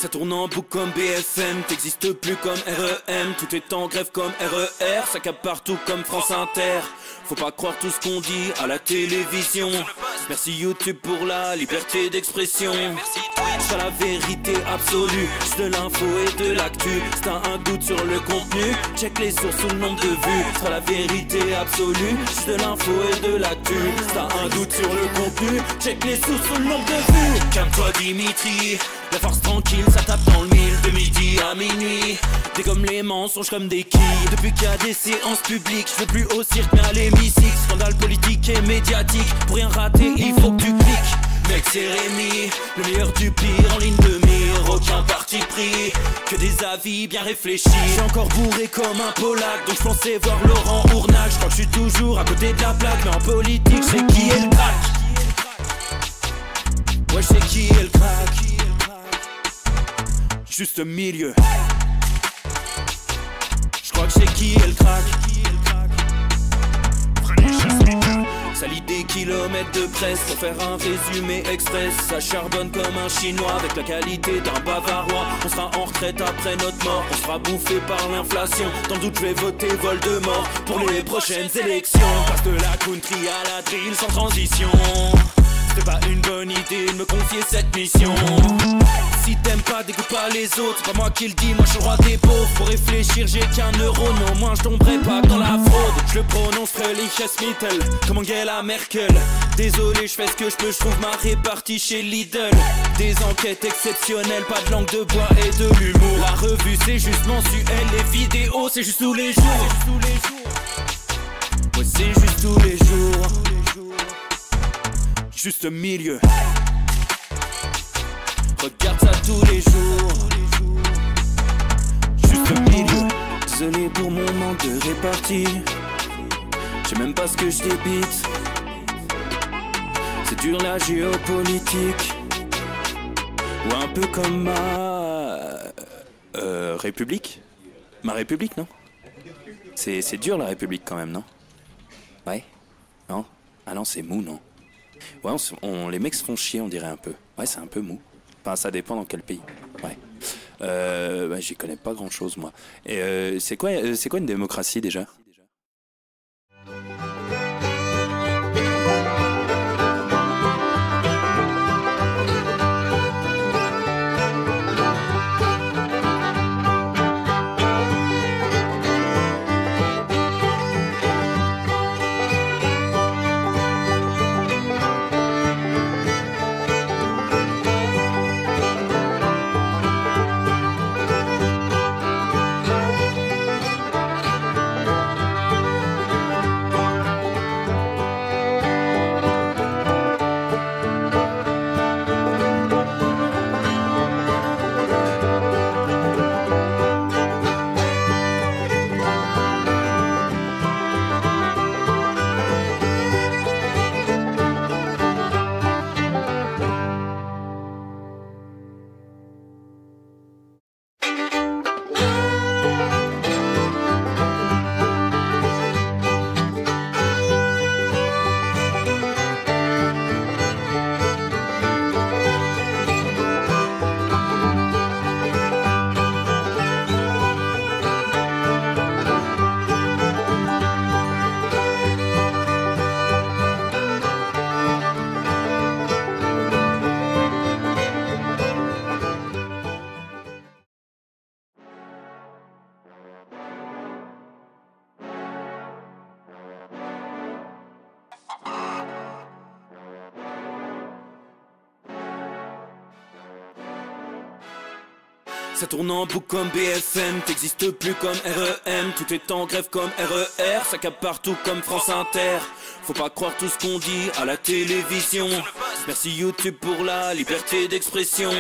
Ça tourne en boucle comme BFM, t'existes plus comme REM. Tout est en grève comme RER, ça capte partout comme France Inter. Faut pas croire tout ce qu'on dit à la télévision. Merci YouTube pour la liberté d'expression. C'est la vérité absolue, c'est de l'info et de l'actu. Si t'as un doute sur le contenu, check les sources ou le nombre de vues. C'est la vérité absolue, c'est de l'info et de l'actu. Si t'as un doute sur le contenu, check les sources ou le nombre de vues. Calme-toi Dimitri, la force tranquille, ça tape dans le mille. De midi à minuit, dégomme les mensonges comme des quilles. Depuis qu'il y a des séances publiques, je veux plus au cirque mais à l'hémicycle. Scandale politique et médiatique, pour rien rater il faut que tu cliques. Mec c'est Rémi, le meilleur du pire en ligne de mire. Aucun parti pris, que des avis bien réfléchis. J'ai encore bourré comme un Polac, donc je pensais voir Laurent Ournac. Je crois que je suis toujours à côté de la plaque, mais en politique je sais qui est le crack. Ouais je sais qui est le crack. Juste milieu. Je crois que je sais qui est le crack. Ça lit des kilomètres de presse pour faire un résumé express. Ça charbonne comme un chinois avec la qualité d'un bavarois. On sera en retraite après notre mort, on sera bouffé par l'inflation. Dans le doute je vais voter Voldemort pour les prochaines élections. Passe de la country à la drill sans transition. C'est pas une bonne idée de me confier cette mission. Si t'aimes pas, dégoûte pas les autres. C'est pas moi qui le dis, moi je suis le roi des pauvres. Pour réfléchir, j'ai qu'un euro, mais au moins je tomberai pas dans la fraude. Je le prononce Fröhliches-Mittel, comme Angela Merkel. Désolé, je fais ce que je peux, je trouve ma répartie chez Lidl. Des enquêtes exceptionnelles, pas de langue de bois et de l'humour. La revue c'est juste mensuel, les vidéos c'est juste tous les jours. Ouais, c'est juste tous les jours. Juste milieu. Regarde ça tous les jours. Juste milieu. Désolé pour mon manque de répartie. Je sais même pas ce que je débite. C'est dur la géopolitique. Ou un peu comme ma... République. Ma République, non? C'est dur la République quand même, non? Ouais? Non? Ah non, c'est mou, non? Ouais, les mecs se font chier, on dirait un peu. Ouais, c'est un peu mou. Enfin, ça dépend dans quel pays. Ouais. Bah, j'y connais pas grand chose, moi. Et c'est quoi une démocratie déjà? Ça tourne en boucle comme BFM, t'existes plus comme REM. Tout est en grève comme RER, ça capte partout comme France Inter. Faut pas croire tout ce qu'on dit à la télévision. Merci YouTube pour la liberté d'expression.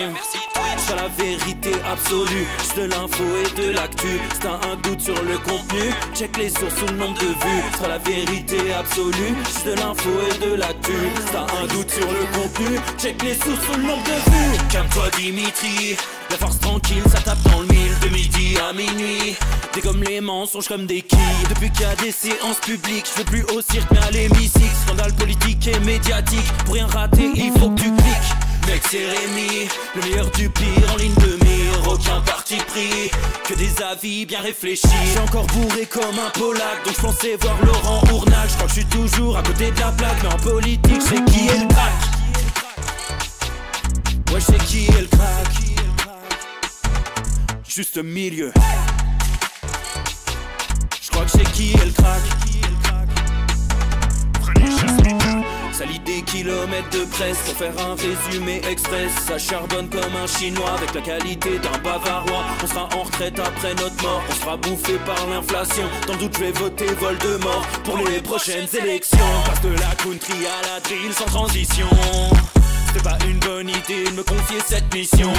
C'est la vérité absolue, c'est de l'info et de l'actu. Si t'as un doute sur le contenu, check les sources ou le nombre de vues. C'est la vérité absolue, c'est de l'info et de l'actu. Si t'as un doute sur le contenu, check les sources ou le nombre de vues. Calme-toi Dimitri, la force tranquille, ça tape dans le mille. De midi à minuit, dégomme les mensonges comme des quilles. Depuis qu'il y a des séances publiques, je veux plus au cirque mais à l'hémicycle. Scandale politique et médiatique, pour rien rater il faut que tu cliques. Mec c'est Rémi, le meilleur du pire en ligne de mire. Aucun parti pris, que des avis bien réfléchis. J'suis encore bourré comme un Polac, donc j'pensais voir Laurent Ournal. J'crois que j'suis toujours à côté de la plaque, mais en politique c'est qui est le crack. Ouais j'sais qui est le crack. Juste milieu. J'crois que c'est qui est le crack. Ça lit des kilomètres de presse pour faire un résumé express. Ça charbonne comme un chinois avec la qualité d'un bavarois. On sera en retraite après notre mort, on sera bouffé par l'inflation. Dans le doute je vais voter Voldemort pour les prochaines élections. Passe de la country à la drill sans transition. C'est pas une bonne idée de me confier cette mission.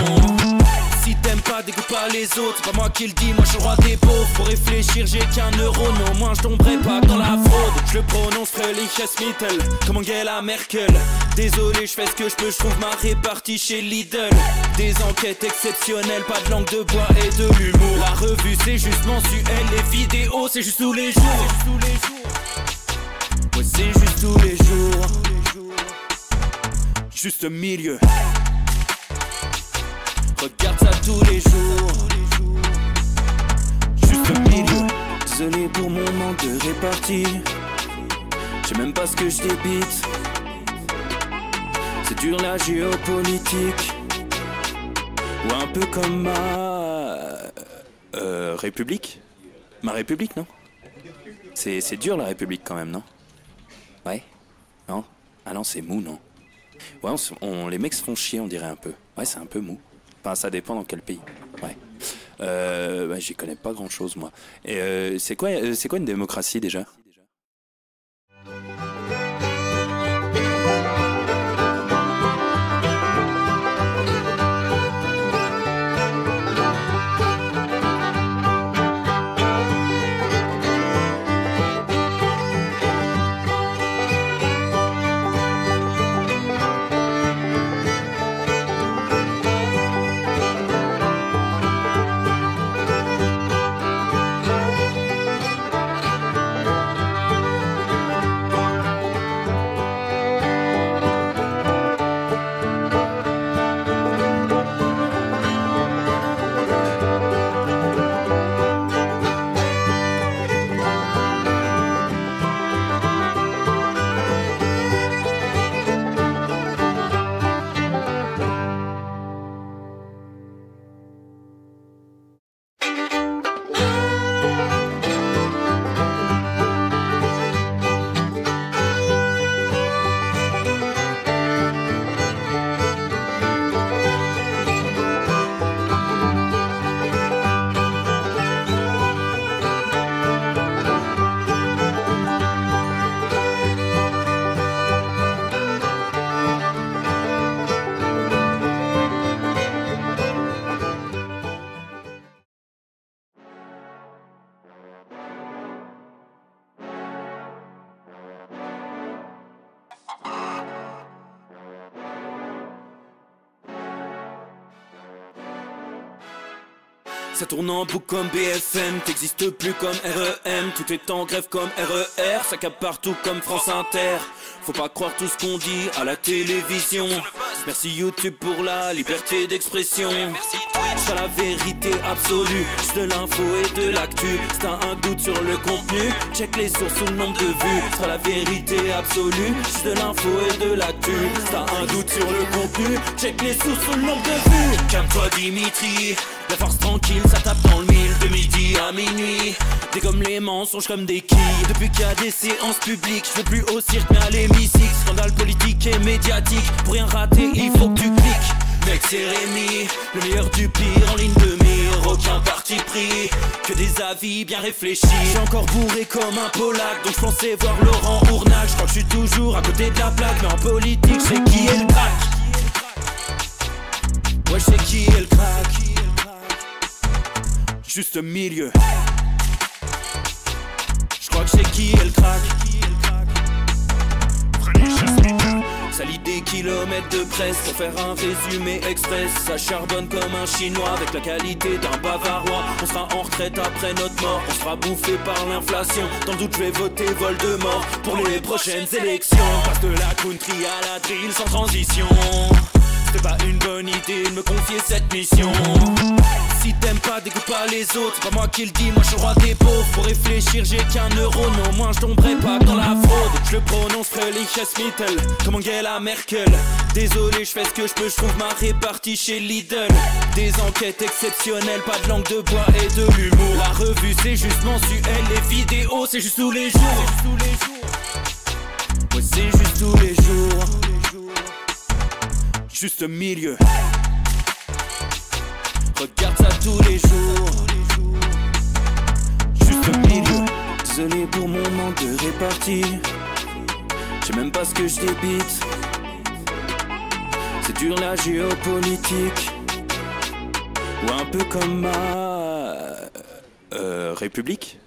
Si t'aimes pas, dégoûte pas les autres. C'est pas moi qui le dis, moi je suis le roi des pauvres. Pour réfléchir j'ai qu'un euro, mais au moins je tomberai pas dans la fraude. Je le prononce Fröhliches-Mittel, comme Angela Merkel. Désolé, je fais ce que je peux, je trouve ma répartie chez Lidl. Des enquêtes exceptionnelles, pas de langue de bois et de l'humour. La revue c'est juste mensuel, les vidéos c'est juste tous les jours. Ouais c'est juste tous les jours. Juste milieu. Regarde ça tous les jours. Juste milieu. Désolé pour mon manque de répartie. Je sais même pas ce que je débite. C'est dur la géopolitique. Ou un peu comme ma... République. Ma République, non? C'est dur la République quand même, non? Ouais? Non? Ah non, c'est mou, non? Ouais, les mecs se font chier, on dirait un peu. Ouais, c'est un peu mou. Enfin, ça dépend dans quel pays. Ouais. Bah, j'y connais pas grand chose, moi. Et c'est quoi une démocratie déjà? Ça tourne en boucle comme BFM, t'existes plus comme REM. Tout est en grève comme RER, ça capte partout comme France Inter. Faut pas croire tout ce qu'on dit à la télévision. Merci YouTube pour la liberté d'expression. C'est pas la vérité absolue, c'est de l'info et de l'actu. Si t'as un doute sur le contenu, check les sources ou le nombre de vues. C'est pas la vérité absolue, c'est de l'info et de l'actu. Si t'as un doute sur le contenu, check les sources ou le nombre de vues. Calme-toi Dimitri, la force tranquille, ça tape dans le mille. De midi à minuit, t'es comme les mensonges comme des quilles. Depuis qu'il y a des séances publiques, je veux plus au cirque mais à l'hémicycle. Scandale politique et médiatique, pour rien rater il faut que tu cliques. Mec c'est Rémi, le meilleur du pire en ligne de mire. Aucun parti pris, que des avis bien réfléchis. J'suis encore bourré comme un Polac, donc j'pensais voir Laurent Ournal. J'crois que j'suis toujours à côté de la plaque, mais en politique j'sais qui est le crack. Ouais j'sais qui est le crack. Juste milieu. J'crois que c'est qui est le crack. Ça lit des kilomètres de presse pour faire un résumé express. Ça charbonne comme un chinois avec la qualité d'un bavarois. On sera en retraite après notre mort, on sera bouffé par l'inflation. Dans le doute je vais voter Voldemort pour les prochaines élections. Passe de la country à la drill sans transition. C'était pas une bonne idée de me confier cette mission. Si t'aimes pas, dégoûte pas les autres. C'est pas moi qui le dis, moi je suis le roi des pauvres. Pour réfléchir, j'ai qu'un euro, non, moi je tomberai pas dans la fraude. Je le prononce Fröhliches Mittel, comme Angela Merkel. Désolé, je fais ce que je peux, je trouve ma répartie chez Lidl. Des enquêtes exceptionnelles, pas de langue de bois et de l'humour. La revue c'est juste mensuel, les vidéos c'est juste tous les jours. Ouais, c'est juste tous les jours. Juste milieu. Regarde ça tous les jours. Juste milieu. Désolé pour mon manque de répartie. Je sais même pas ce que je débite. C'est dur la géopolitique. Ou un peu comme ma République.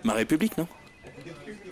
Ma République, non?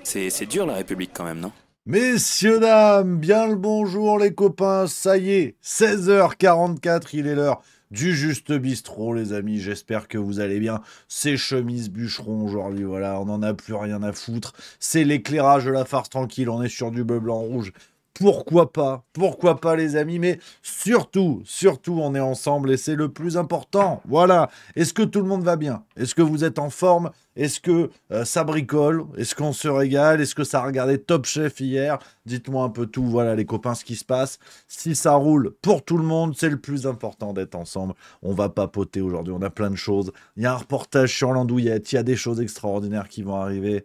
C'est dur la République quand même, non? Messieurs, dames, bien le bonjour les copains, ça y est, 16h44, il est l'heure du Juste Bistrot les amis, j'espère que vous allez bien, c'est chemise bûcheron aujourd'hui, voilà, on n'en a plus rien à foutre, c'est l'éclairage de la farce tranquille, on est sur du bleu, blanc, rouge, pourquoi pas les amis, mais surtout, on est ensemble et c'est le plus important, voilà, est-ce que tout le monde va bien? Est-ce que vous êtes en forme? Est-ce que ça bricole? Est-ce qu'on se régale? Est-ce que ça a regardé Top Chef hier? Dites-moi un peu tout, voilà les copains, ce qui se passe. Si ça roule pour tout le monde, c'est le plus important d'être ensemble. On va papoter aujourd'hui, on a plein de choses. Il y a un reportage sur l'andouillette, il y a des choses extraordinaires qui vont arriver.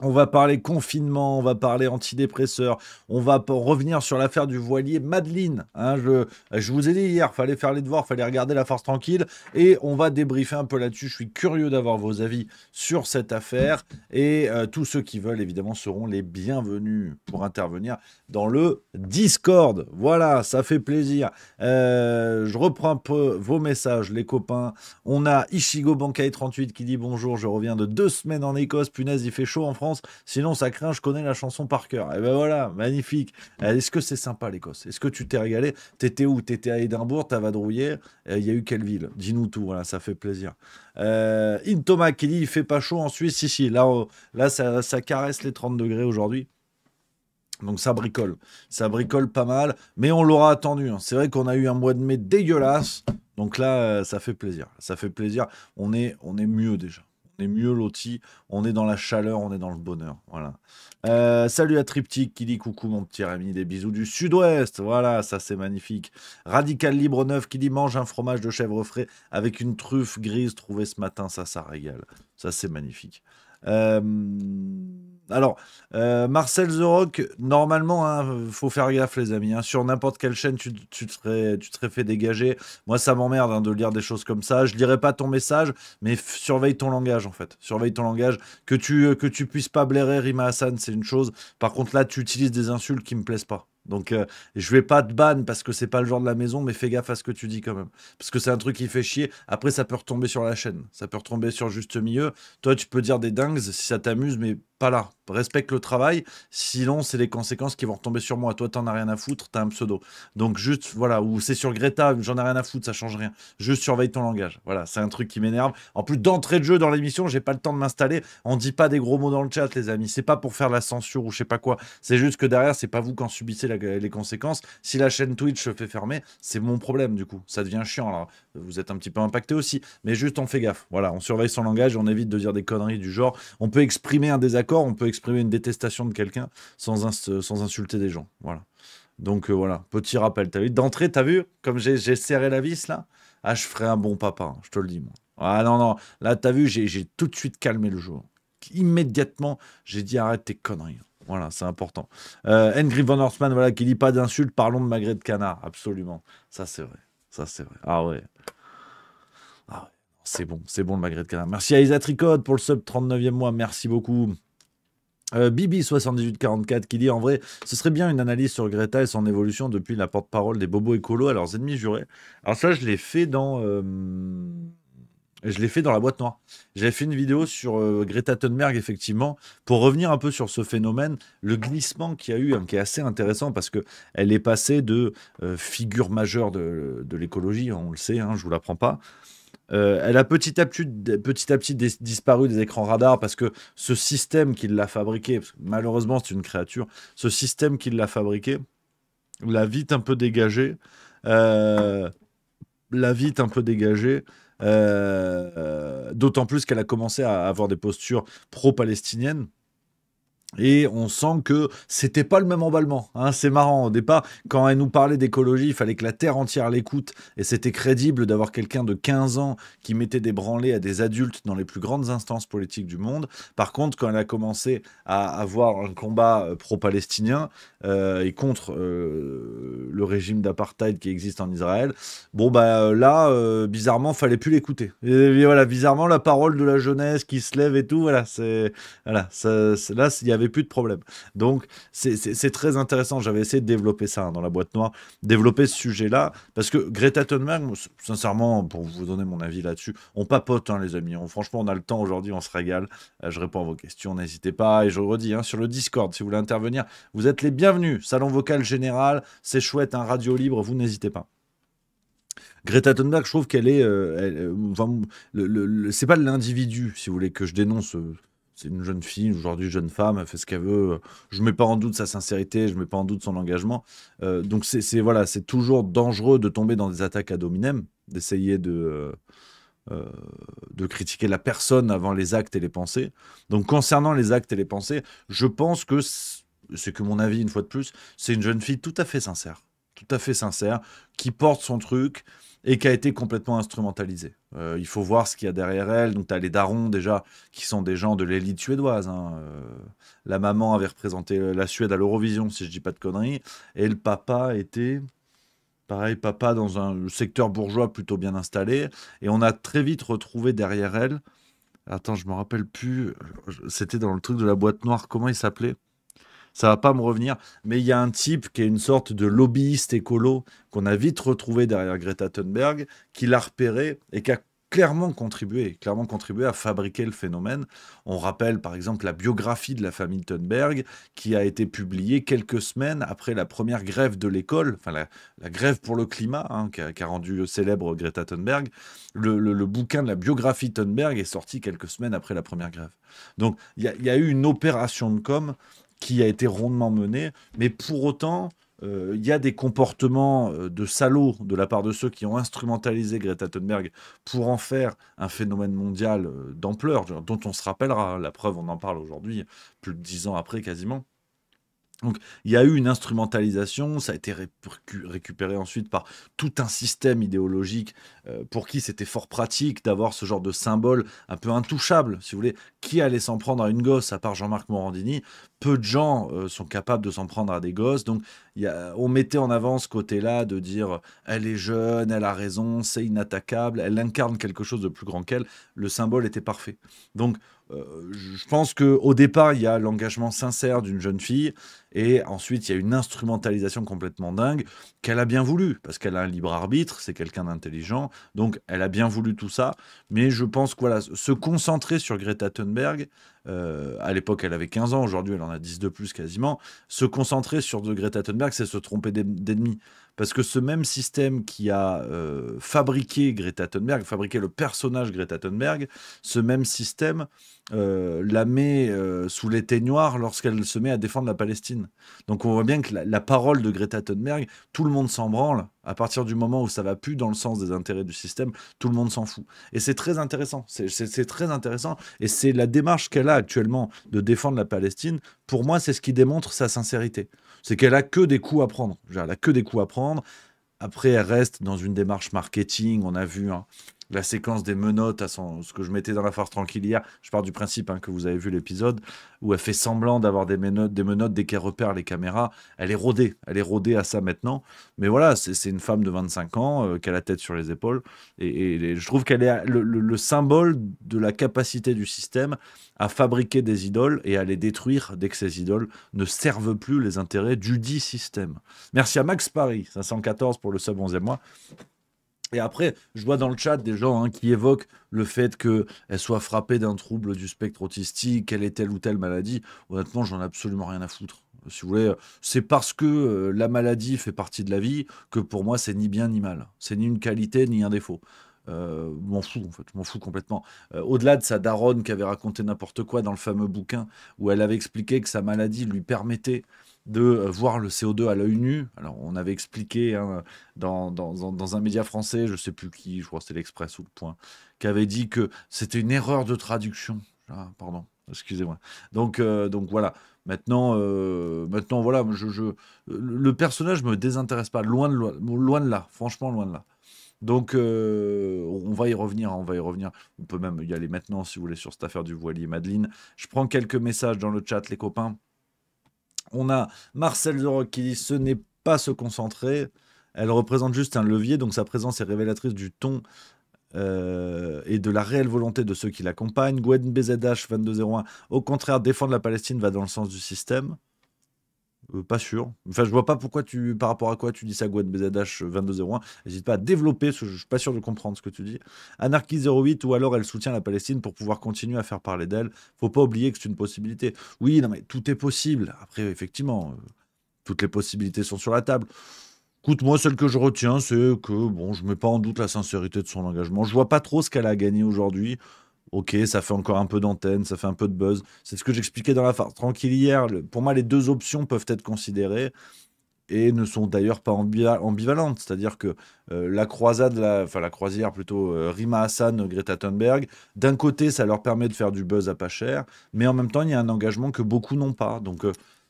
On va parler confinement, on va parler antidépresseurs, on va revenir sur l'affaire du voilier Madeleine. Hein, je vous ai dit hier, fallait faire les devoirs, fallait regarder la farce tranquille et on va débriefer un peu là-dessus. Je suis curieux d'avoir vos avis sur cette affaire et tous ceux qui veulent évidemment seront les bienvenus pour intervenir dans le Discord. Voilà, ça fait plaisir. Je reprends un peu vos messages, les copains. On a Ishigo Bankai 38 qui dit bonjour, je reviens de 2 semaines en Écosse, punaise, il fait chaud en France. Sinon, ça craint, je connais la chanson par cœur. Et ben voilà, magnifique. Est-ce que c'est sympa l'Écosse? Est-ce que tu t'es régalé? T'étais où? T'étais à Édimbourg, t'as vadrouillé. Il y a eu quelle ville? Dis-nous tout, voilà, ça fait plaisir. Intoma qui dit il fait pas chaud en Suisse. Si, là ça caresse les 30 degrés aujourd'hui. Donc ça bricole pas mal, mais on l'aura attendu. Hein. C'est vrai qu'on a eu un mois de mai dégueulasse. Donc là, ça fait plaisir. On est mieux déjà. On est mieux lotis, on est dans la chaleur, on est dans le bonheur. Voilà. Salut à Triptyque qui dit coucou mon petit ami, des bisous du sud-ouest. Voilà, ça c'est magnifique. Radical Libre 9 qui dit mange un fromage de chèvre frais avec une truffe grise trouvée ce matin, ça régale. Ça c'est magnifique. Marcel The Rock, normalement, faut faire gaffe, les amis. Hein, sur n'importe quelle chaîne, tu te serais fait dégager. Moi, ça m'emmerde de lire des choses comme ça. Je lirai pas ton message, mais surveille ton langage, en fait. Surveille ton langage. Que tu puisses pas blairer Rima Hassan, c'est une chose. Par contre, là, tu utilises des insultes qui me plaisent pas. Donc, je vais pas te ban parce que c'est pas le genre de la maison, mais fais gaffe à ce que tu dis quand même. Parce que c'est un truc qui fait chier. Après, ça peut retomber sur la chaîne. Ça peut retomber sur Juste Milieu. Toi, tu peux dire des dingues si ça t'amuse, mais pas là. Respecte le travail. Sinon, c'est les conséquences qui vont retomber sur moi. Toi, t'en as rien à foutre. T'as un pseudo. Donc, juste, voilà. Ou c'est sur Greta. J'en ai rien à foutre. Ça change rien. Juste surveille ton langage. Voilà. C'est un truc qui m'énerve. En plus, d'entrée de jeu dans l'émission, j'ai pas le temps de m'installer. On dit pas des gros mots dans le chat, les amis. C'est pas pour faire la censure ou je sais pas quoi. C'est juste que derrière, c'est pas vous qui en subissez les conséquences. Si la chaîne Twitch se fait fermer, c'est mon problème du coup. Ça devient chiant. Alors, vous êtes un petit peu impacté aussi. Mais juste, on fait gaffe. Voilà. On surveille son langage et on évite de dire des conneries du genre. On peut exprimer un désaccord. On peut exprimer une détestation de quelqu'un sans insulter des gens. Voilà. Donc voilà, petit rappel. T'as vu d'entrée, t'as vu comme j'ai serré la vis là. Ah, je ferai un bon papa, hein, je te le dis moi. Ah non, là t'as vu, j'ai tout de suite calmé le jeu. Immédiatement, j'ai dit arrête tes conneries. Voilà, c'est important. Henry Van Horstman, voilà, qui dit pas d'insultes, parlons de magret de canard. Absolument. Ça c'est vrai. Ah ouais. C'est bon le magret de canard. Merci à Isa Tricode pour le sub 39e mois, merci beaucoup. Bibi7844 qui dit en vrai, ce serait bien une analyse sur Greta et son évolution depuis la porte-parole des bobos écolos à leurs ennemis jurés. Alors ça, je l'ai fait dans la boîte noire. J'avais fait une vidéo sur Greta Thunberg, effectivement, pour revenir un peu sur ce phénomène, le glissement qu'il y a eu, hein, qui est assez intéressant parce que elle est passée de figure majeure de l'écologie, on le sait, hein, je vous l'apprends pas. Elle a petit à petit disparu des écrans radars parce que ce système qui l'a fabriqué, malheureusement c'est une créature, ce système qui l'a fabriqué la vite un peu dégagée. Euh, la vite un peu dégagée. D'autant plus qu'elle a commencé à avoir des postures pro-palestiniennes. Et on sent que c'était pas le même emballement, hein. C'est marrant. Au départ, quand elle nous parlait d'écologie, il fallait que la Terre entière l'écoute. Et c'était crédible d'avoir quelqu'un de 15 ans qui mettait des branlées à des adultes dans les plus grandes instances politiques du monde. Par contre, quand elle a commencé à avoir un combat pro-palestinien et contre le régime d'apartheid qui existe en Israël, bon, bah là, bizarrement, fallait plus l'écouter. Et voilà, bizarrement, la parole de la jeunesse qui se lève et tout, voilà, voilà, là, il n'y avait plus de problème. Donc, c'est très intéressant. J'avais essayé de développer ça dans la boîte noire, développer ce sujet-là, parce que Greta Thunberg, sincèrement, pour vous donner mon avis là-dessus, on papote, hein, les amis. Franchement, on a le temps aujourd'hui, on se régale. Je réponds à vos questions, n'hésitez pas. Et je redis, hein, sur le Discord, si vous voulez intervenir, vous êtes les bienvenus. Salon vocal général, c'est chouette, un radio libre, vous n'hésitez pas. Greta Thunberg, je trouve qu'elle est. Enfin, c'est pas l'individu, si vous voulez, que je dénonce. C'est une jeune fille, aujourd'hui jeune femme, elle fait ce qu'elle veut. Je mets pas en doute sa sincérité, je mets pas en doute son engagement. Donc voilà, c'est toujours dangereux de tomber dans des attaques ad hominem, d'essayer de critiquer la personne avant les actes et les pensées. Donc concernant les actes et les pensées, je pense que c'est que mon avis, une fois de plus, c'est une jeune fille tout à fait sincère, qui porte son truc et qui a été complètement instrumentalisée. Il faut voir ce qu'il y a derrière elle. Donc tu as les darons déjà, qui sont des gens de l'élite suédoise, hein. La maman avait représenté la Suède à l'Eurovision, si je dis pas de conneries, et le papa était... Pareil, papa dans un secteur bourgeois plutôt bien installé. Et on a très vite retrouvé derrière elle. Attends, je me rappelle plus. C'était dans le truc de la boîte noire. Comment il s'appelait? Ça va pas me revenir. Mais il y a un type qui est une sorte de lobbyiste écolo qu'on a vite retrouvé derrière Greta Thunberg, qui l'a repéré et qui a clairement contribué à fabriquer le phénomène. On rappelle par exemple la biographie de la famille Thunberg qui a été publiée quelques semaines après la première grève de l'école, enfin la grève pour le climat, hein, qui a rendu célèbre Greta Thunberg. Le bouquin de la biographie Thunberg est sorti quelques semaines après la première grève. Donc il y a eu une opération de com qui a été rondement menée, mais pour autant, il y a des comportements de salauds de la part de ceux qui ont instrumentalisé Greta Thunberg pour en faire un phénomène mondial d'ampleur, dont on se rappellera. La preuve, on en parle aujourd'hui, plus de 10 ans après quasiment. Donc, il y a eu une instrumentalisation, ça a été récupéré ensuite par tout un système idéologique pour qui c'était fort pratique d'avoir ce genre de symbole un peu intouchable, si vous voulez. Qui allait s'en prendre à une gosse à part Jean-Marc Morandini? Peu de gens sont capables de s'en prendre à des gosses. Donc, on mettait en avant ce côté-là de dire elle est jeune, elle a raison, c'est inattaquable, elle incarne quelque chose de plus grand qu'elle. Le symbole était parfait. Donc, je pense qu'au départ, il y a l'engagement sincère d'une jeune fille, et ensuite, il y a une instrumentalisation complètement dingue qu'elle a bien voulu, parce qu'elle a un libre arbitre, c'est quelqu'un d'intelligent, donc elle a bien voulu tout ça. Mais je pense que voilà, se concentrer sur Greta Thunberg, à l'époque elle avait 15 ans, aujourd'hui elle en a 10 de plus quasiment, se concentrer sur de Greta Thunberg, c'est se tromper d'ennemi. Parce que ce même système qui a fabriqué Greta Thunberg, fabriqué le personnage Greta Thunberg, ce même système la met sous l'éteignoir lorsqu'elle se met à défendre la Palestine. Donc on voit bien que la parole de Greta Thunberg, tout le monde s'en branle. À partir du moment où ça va plus dans le sens des intérêts du système, tout le monde s'en fout. Et c'est très intéressant. C'est très intéressant. Et c'est la démarche qu'elle a actuellement de défendre la Palestine. Pour moi, c'est ce qui démontre sa sincérité. C'est qu'elle a que des coups à prendre. Elle a que des coups à prendre. Après, elle reste dans une démarche marketing. On a vu la séquence des menottes, ce que je mettais dans la farce tranquille hier. Je pars du principe que vous avez vu l'épisode où elle fait semblant d'avoir des menottes dès qu'elle repère les caméras. Elle est rodée à ça maintenant. Mais voilà, c'est une femme de 25 ans qui a la tête sur les épaules. Et je trouve qu'elle est le symbole de la capacité du système à fabriquer des idoles et à les détruire dès que ces idoles ne servent plus les intérêts du dit système. Merci à Max Paris, 514 pour le sub 11e mois. Et après, je vois dans le chat des gens qui évoquent le fait qu'elle soit frappée d'un trouble du spectre autistique, qu'elle ait telle ou telle maladie. Honnêtement, j'en ai absolument rien à foutre. Si vous voulez, c'est parce que la maladie fait partie de la vie que pour moi, c'est ni bien ni mal. C'est ni une qualité ni un défaut. m'en fous en fait, je m'en fous complètement. Au-delà de sa daronne qui avait raconté n'importe quoi dans le fameux bouquin où elle avait expliqué que sa maladie lui permettait de voir le CO2 à l'œil nu. Alors on avait expliqué hein, dans un média français, je sais plus qui, je crois que c'était l'Express ou le Point, qui avait dit que c'était une erreur de traduction. Ah, pardon, excusez-moi. Donc voilà. Maintenant voilà, le personnage me désintéresse pas, loin de là, franchement loin de là. Donc, on va y revenir, hein, on va y revenir. On peut même y aller maintenant, si vous voulez, sur cette affaire du voilier Madeleine. Je prends quelques messages dans le chat, les copains. On a Marcel The Rock qui dit ce n'est pas se concentrer. Elle représente juste un levier, donc sa présence est révélatrice du ton et de la réelle volonté de ceux qui l'accompagnent. Gwen BZH 2201, au contraire, défendre la Palestine va dans le sens du système. Pas sûr. Enfin, je vois pas pourquoi par rapport à quoi tu dis ça, Gwen BZH 2201. N'hésite pas à développer, parce que je suis pas sûr de comprendre ce que tu dis. Anarchy 08, ou alors elle soutient la Palestine pour pouvoir continuer à faire parler d'elle. Faut pas oublier que c'est une possibilité. Oui, non, mais tout est possible. Après, effectivement, toutes les possibilités sont sur la table. Écoute, moi, celle que je retiens, c'est que, bon, je mets pas en doute la sincérité de son engagement. Je vois pas trop ce qu'elle a gagné aujourd'hui. Ok, ça fait encore un peu d'antenne, ça fait un peu de buzz. C'est ce que j'expliquais dans la farce tranquille hier. Pour moi, les deux options peuvent être considérées et ne sont d'ailleurs pas ambivalentes. C'est-à-dire que la croisade, enfin la croisière plutôt, Rima Hassan, Greta Thunberg, d'un côté, ça leur permet de faire du buzz à pas cher, mais en même temps, il y a un engagement que beaucoup n'ont pas. Donc,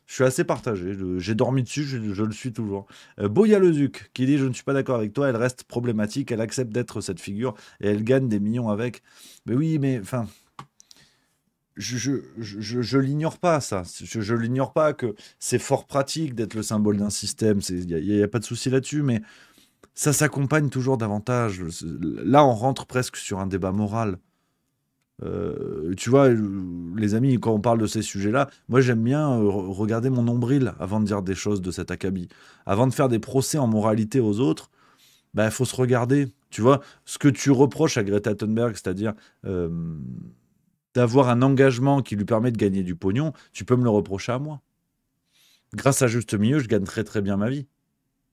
je suis assez partagé. J'ai dormi dessus, je le suis toujours. Boya Lezuc, qui dit je ne suis pas d'accord avec toi, elle reste problématique, elle accepte d'être cette figure et elle gagne des millions avec. Mais oui, mais enfin, je l'ignore pas, ça. Je l'ignore pas que c'est fort pratique d'être le symbole d'un système. Il n'y a pas de souci là-dessus, mais ça s'accompagne toujours davantage. Là, on rentre presque sur un débat moral. Tu vois, les amis, quand on parle de ces sujets-là, moi j'aime bien regarder mon nombril avant de dire des choses de cet acabit. Avant de faire des procès en moralité aux autres, bah, faut se regarder. Tu vois, ce que tu reproches à Greta Thunberg, c'est-à-dire d'avoir un engagement qui lui permet de gagner du pognon, tu peux me le reprocher à moi. Grâce à Juste Milieu, je gagne très très bien ma vie.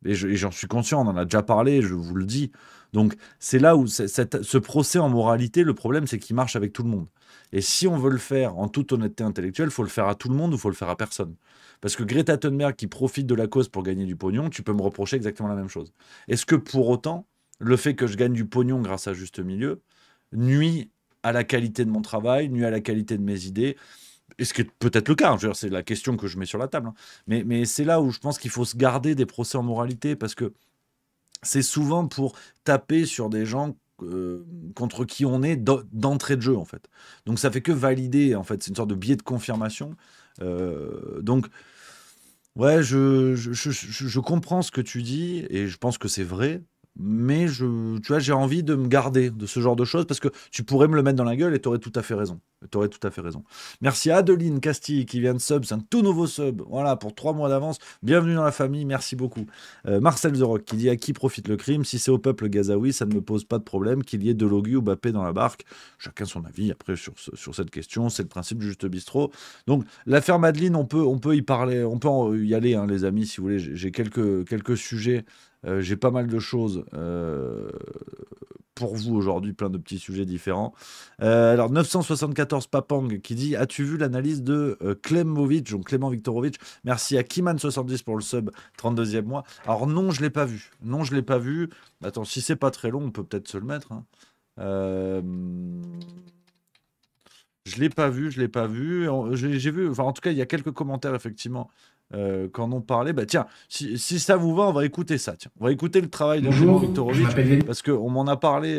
Et j'en suis conscient, on en a déjà parlé, je vous le dis. Donc c'est là où ce procès en moralité, le problème c'est qu'il marche avec tout le monde. Et si on veut le faire en toute honnêteté intellectuelle, il faut le faire à tout le monde ou il faut le faire à personne. Parce que Greta Thunberg qui profite de la cause pour gagner du pognon, tu peux me reprocher exactement la même chose. Est-ce que pour autant, le fait que je gagne du pognon grâce à Juste Milieu nuit à la qualité de mon travail, nuit à la qualité de mes idées? Et ce qui est peut-être le cas, c'est la question que je mets sur la table. Hein. Mais c'est là où je pense qu'il faut se garder des procès en moralité, parce que c'est souvent pour taper sur des gens contre qui on est d'entrée de jeu, en fait. Donc ça fait que valider, en fait, c'est une sorte de biais de confirmation. Donc, ouais, je comprends ce que tu dis, et je pense que c'est vrai. Mais tu vois, j'ai envie de me garder de ce genre de choses parce que tu pourrais me le mettre dans la gueule et tu aurais tout à fait raison. Tu aurais tout à fait raison. Merci à Adeline Castille qui vient de sub, c'est un tout nouveau sub. Voilà, pour 3 mois d'avance. Bienvenue dans la famille, merci beaucoup. Marcel The Rock qui dit à qui profite le crime? Si c'est au peuple gazaoui, ça ne me pose pas de problème qu'il y ait Delogui ou Bappé dans la barque. Chacun son avis après sur cette question. C'est le principe du juste bistrot. Donc, l'affaire Madeleine, on peut y parler, on peut y aller, hein, les amis, si vous voulez. J'ai quelques sujets. J'ai pas mal de choses pour vous aujourd'hui, plein de petits sujets différents. Alors 974 Papang qui dit as-tu vu l'analyse de Klemovic, donc Clément Viktorovic? Merci à Kiman70 pour le sub 32e mois. Alors non, je l'ai pas vu. Non, je l'ai pas vu. Attends, si c'est pas très long, on peut peut-être se le mettre. Hein. Je l'ai pas vu, je l'ai pas vu. J'ai vu, enfin en tout cas, il y a quelques commentaires effectivement qu'en ont parlé. Bah tiens, si ça vous va, on va écouter ça. Tiens, on va écouter le travail de Clément Viktorovic parce qu'on m'en a parlé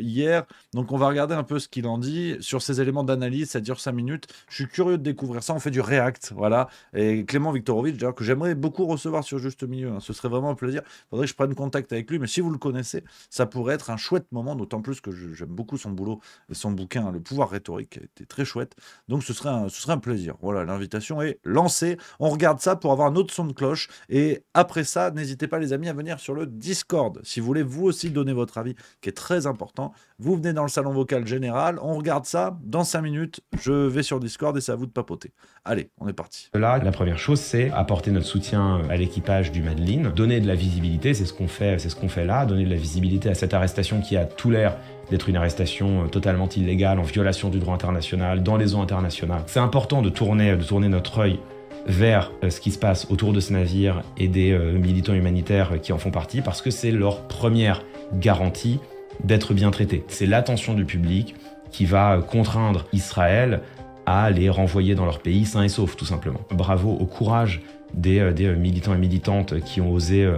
hier. Donc on va regarder un peu ce qu'il en dit sur ces éléments d'analyse. Ça dure 5 minutes. Je suis curieux de découvrir ça. On fait du React, voilà. Et Clément Viktorovic, d'ailleurs, que j'aimerais beaucoup recevoir sur Juste Milieu. Hein. Ce serait vraiment un plaisir. Il faudrait que je prenne contact avec lui. Mais si vous le connaissez, ça pourrait être un chouette moment. D'autant plus que j'aime beaucoup son boulot et son bouquin, Le pouvoir rhétorique, qui a été très chouette. Donc ce serait un plaisir. Voilà, l'invitation est lancée. On regarde ça pour avoir un autre son de cloche. Et après ça, n'hésitez pas les amis à venir sur le Discord. Si vous voulez vous aussi donner votre avis, qui est très important, vous venez dans le salon vocal général, on regarde ça, dans 5 minutes, je vais sur Discord et c'est à vous de papoter. Allez, on est parti. Là, la première chose, c'est apporter notre soutien à l'équipage du Madeline, donner de la visibilité, c'est ce qu'on fait là, donner de la visibilité à cette arrestation qui a tout l'air d'être une arrestation totalement illégale, en violation du droit international, dans les eaux internationales. C'est important de tourner notre œil vers ce qui se passe autour de ce navire et des militants humanitaires qui en font partie, parce que c'est leur première garantie d'être bien traités. C'est l'attention du public qui va contraindre Israël à les renvoyer dans leur pays sains et saufs, tout simplement. Bravo au courage des militants et militantes qui ont osé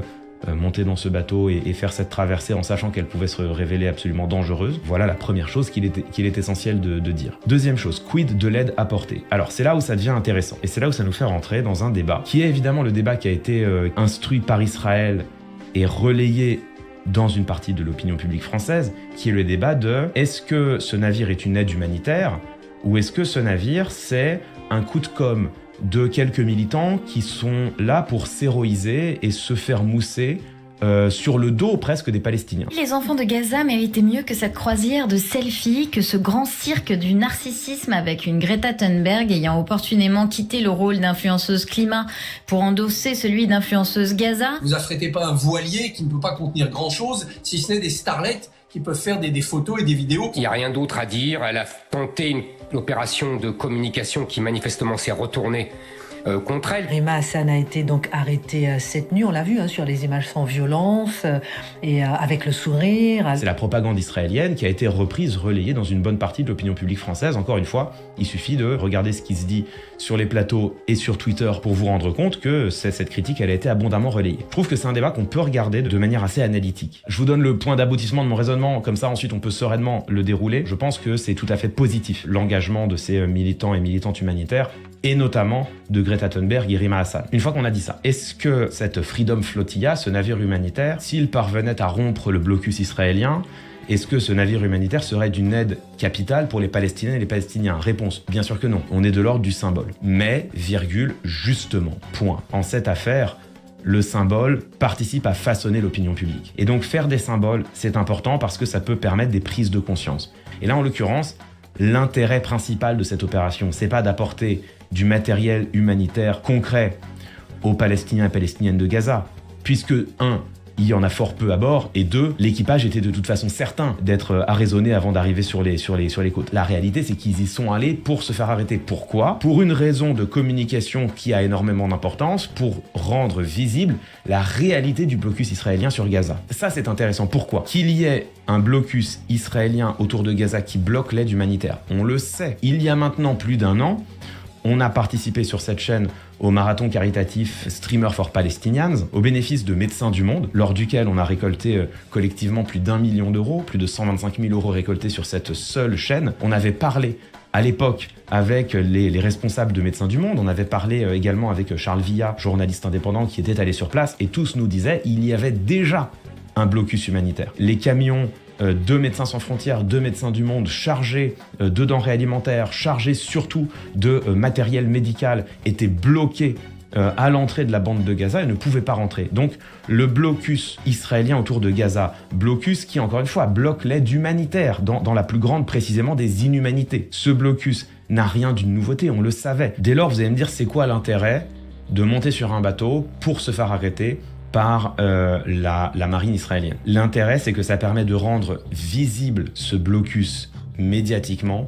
monter dans ce bateau et faire cette traversée en sachant qu'elle pouvait se révéler absolument dangereuse. Voilà la première chose qu'il est essentiel de dire. Deuxième chose, quid de l'aide apportée? Alors c'est là où ça devient intéressant et c'est là où ça nous fait rentrer dans un débat qui est évidemment le débat qui a été instruit par Israël et relayé dans une partie de l'opinion publique française, qui est le débat de est-ce que ce navire est une aide humanitaire ou est-ce que ce navire c'est un coup de com' de quelques militants qui sont là pour s'héroïser et se faire mousser sur le dos presque des Palestiniens. Les enfants de Gaza méritaient mieux que cette croisière de selfies, que ce grand cirque du narcissisme avec une Greta Thunberg ayant opportunément quitté le rôle d'influenceuse climat pour endosser celui d'influenceuse Gaza. Vous affrétez pas un voilier qui ne peut pas contenir grand-chose, si ce n'est des starlettes qui peuvent faire des photos et des vidéos. Il n'y a rien d'autre à dire. Elle a tenté une opération de communication qui manifestement s'est retournée contre elle. Rima Hassan a été donc arrêtée cette nuit, on l'a vu sur les images sans violence et avec le sourire. C'est la propagande israélienne qui a été reprise, relayée dans une bonne partie de l'opinion publique française. Encore une fois, il suffit de regarder ce qui se dit sur les plateaux et sur Twitter pour vous rendre compte que cette critique elle a été abondamment relayée. Je trouve que c'est un débat qu'on peut regarder de manière assez analytique. Je vous donne le point d'aboutissement de mon raisonnement, comme ça ensuite on peut sereinement le dérouler. Je pense que c'est tout à fait positif l'engagement de ces militants et militantes humanitaires et notamment de Greta Thunberg et Rima Hassan. Une fois qu'on a dit ça, est-ce que cette Freedom Flotilla, ce navire humanitaire, s'il parvenait à rompre le blocus israélien, est-ce que ce navire humanitaire serait d'une aide capitale pour les Palestiniens et les Palestiniens? Réponse, bien sûr que non. On est de l'ordre du symbole. Mais, virgule, justement, point. En cette affaire, le symbole participe à façonner l'opinion publique. Et donc faire des symboles, c'est important parce que ça peut permettre des prises de conscience. Et là, en l'occurrence, l'intérêt principal de cette opération, c'est pas d'apporter du matériel humanitaire concret aux Palestiniens et Palestiniennes de Gaza, puisque, 1, il y en a fort peu à bord, et 2, l'équipage était de toute façon certain d'être arraisonné avant d'arriver sur les côtes. La réalité, c'est qu'ils y sont allés pour se faire arrêter. Pourquoi? Pour une raison de communication qui a énormément d'importance, pour rendre visible la réalité du blocus israélien sur Gaza. Ça, c'est intéressant. Pourquoi? Qu'il y ait un blocus israélien autour de Gaza qui bloque l'aide humanitaire, on le sait. Il y a maintenant plus d'1 an, on a participé sur cette chaîne au marathon caritatif Streamer for Palestinians, au bénéfice de Médecins du Monde, lors duquel on a récolté collectivement plus d'1 million d'euros, plus de 125 000 euros récoltés sur cette seule chaîne. On avait parlé à l'époque avec les responsables de Médecins du Monde, on avait parlé également avec Charles Villa, journaliste indépendant qui était allé sur place, et tous nous disaient il y avait déjà un blocus humanitaire. Les camions de Médecins sans frontières, de Médecins du Monde chargés de denrées alimentaires, chargés surtout de matériel médical, étaient bloqués à l'entrée de la bande de Gaza et ne pouvaient pas rentrer. Donc le blocus israélien autour de Gaza, blocus qui encore une fois bloque l'aide humanitaire dans la plus grande précisément des inhumanités. Ce blocus n'a rien d'une nouveauté, on le savait. Dès lors vous allez me dire c'est quoi l'intérêt de monter sur un bateau pour se faire arrêter par la marine israélienne. L'intérêt, c'est que ça permet de rendre visible ce blocus médiatiquement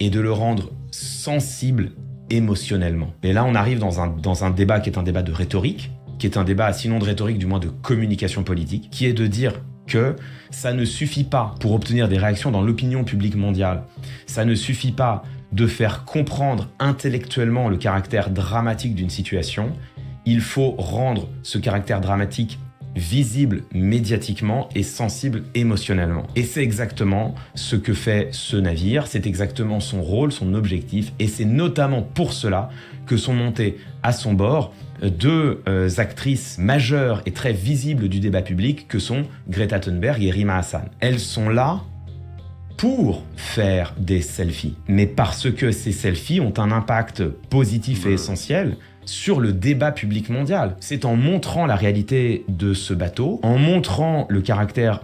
et de le rendre sensible émotionnellement. Et là, on arrive dans un débat qui est un débat de rhétorique, qui est un débat, sinon de rhétorique, du moins de communication politique, qui est de dire que ça ne suffit pas pour obtenir des réactions dans l'opinion publique mondiale. Ça ne suffit pas de faire comprendre intellectuellement le caractère dramatique d'une situation. Il faut rendre ce caractère dramatique visible médiatiquement et sensible émotionnellement. Et c'est exactement ce que fait ce navire, c'est exactement son rôle, son objectif, et c'est notamment pour cela que sont montées à son bord 2 actrices majeures et très visibles du débat public que sont Greta Thunberg et Rima Hassan. Elles sont là pour faire des selfies, mais parce que ces selfies ont un impact positif et essentiel sur le débat public mondial. C'est en montrant la réalité de ce bateau, en montrant le caractère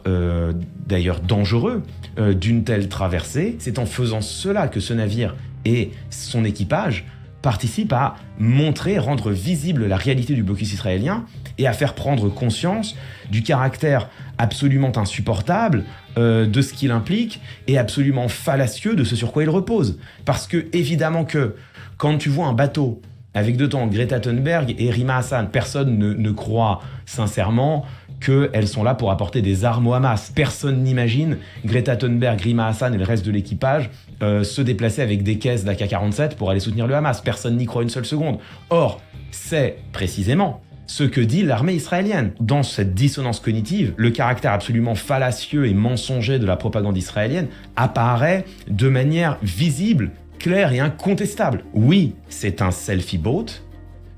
d'ailleurs dangereux d'une telle traversée, c'est en faisant cela que ce navire et son équipage participent à montrer, rendre visible la réalité du blocus israélien et à faire prendre conscience du caractère absolument insupportable de ce qu'il implique et absolument fallacieux de ce sur quoi il repose. Parce que, évidemment que, quand tu vois un bateau avec dedans Greta Thunberg et Rima Hassan, personne ne croit sincèrement qu'elles sont là pour apporter des armes au Hamas. Personne n'imagine Greta Thunberg, Rima Hassan et le reste de l'équipage se déplacer avec des caisses d'AK-47 pour aller soutenir le Hamas. Personne n'y croit une seule seconde. Or, c'est précisément ce que dit l'armée israélienne. Dans cette dissonance cognitive, le caractère absolument fallacieux et mensonger de la propagande israélienne apparaît de manière visible, claire et incontestable. Oui, c'est un selfie boat,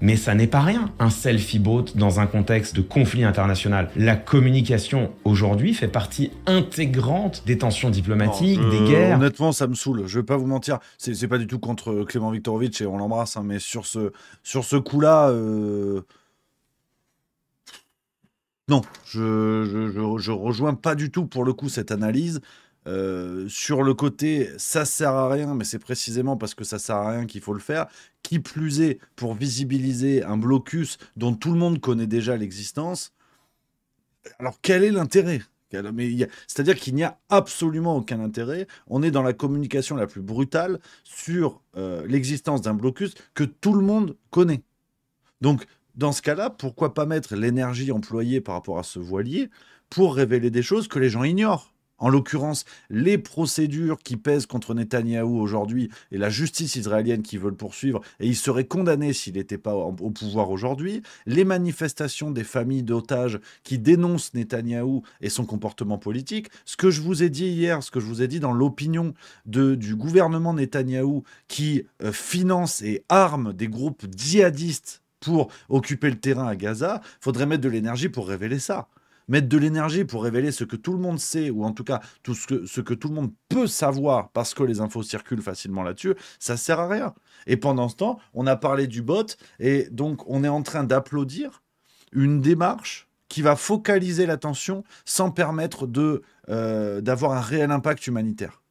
mais ça n'est pas rien, un selfie boat dans un contexte de conflit international. La communication, aujourd'hui, fait partie intégrante des tensions diplomatiques, des guerres. Honnêtement, ça me saoule, je vais pas vous mentir. C'est pas du tout contre Clément Viktorovitch et on l'embrasse, hein, mais sur ce coup-là... Non, je rejoins pas du tout pour le coup cette analyse. Sur le côté, ça sert à rien, mais c'est précisément parce que ça sert à rien qu'il faut le faire. Qui plus est, pour visibiliser un blocus dont tout le monde connaît déjà l'existence. Alors quel est l'intérêt ? C'est-à-dire qu'il n'y a absolument aucun intérêt. On est dans la communication la plus brutale sur l'existence d'un blocus que tout le monde connaît. Donc, dans ce cas-là, pourquoi pas mettre l'énergie employée par rapport à ce voilier pour révéler des choses que les gens ignorent ? En l'occurrence, les procédures qui pèsent contre Netanyahou aujourd'hui et la justice israélienne qui veut le poursuivre, et il serait condamné s'il n'était pas au pouvoir aujourd'hui, les manifestations des familles d'otages qui dénoncent Netanyahou et son comportement politique, ce que je vous ai dit hier, ce que je vous ai dit dans l'opinion du gouvernement Netanyahou qui finance et arme des groupes djihadistes pour occuper le terrain à Gaza, il faudrait mettre de l'énergie pour révéler ça. Mettre de l'énergie pour révéler ce que tout le monde sait, ou en tout cas ce que tout le monde peut savoir, parce que les infos circulent facilement là-dessus, ça sert à rien. Et pendant ce temps, on a parlé du bot, et donc on est en train d'applaudir une démarche qui va focaliser l'attention sans permettre d'avoir un réel impact humanitaire.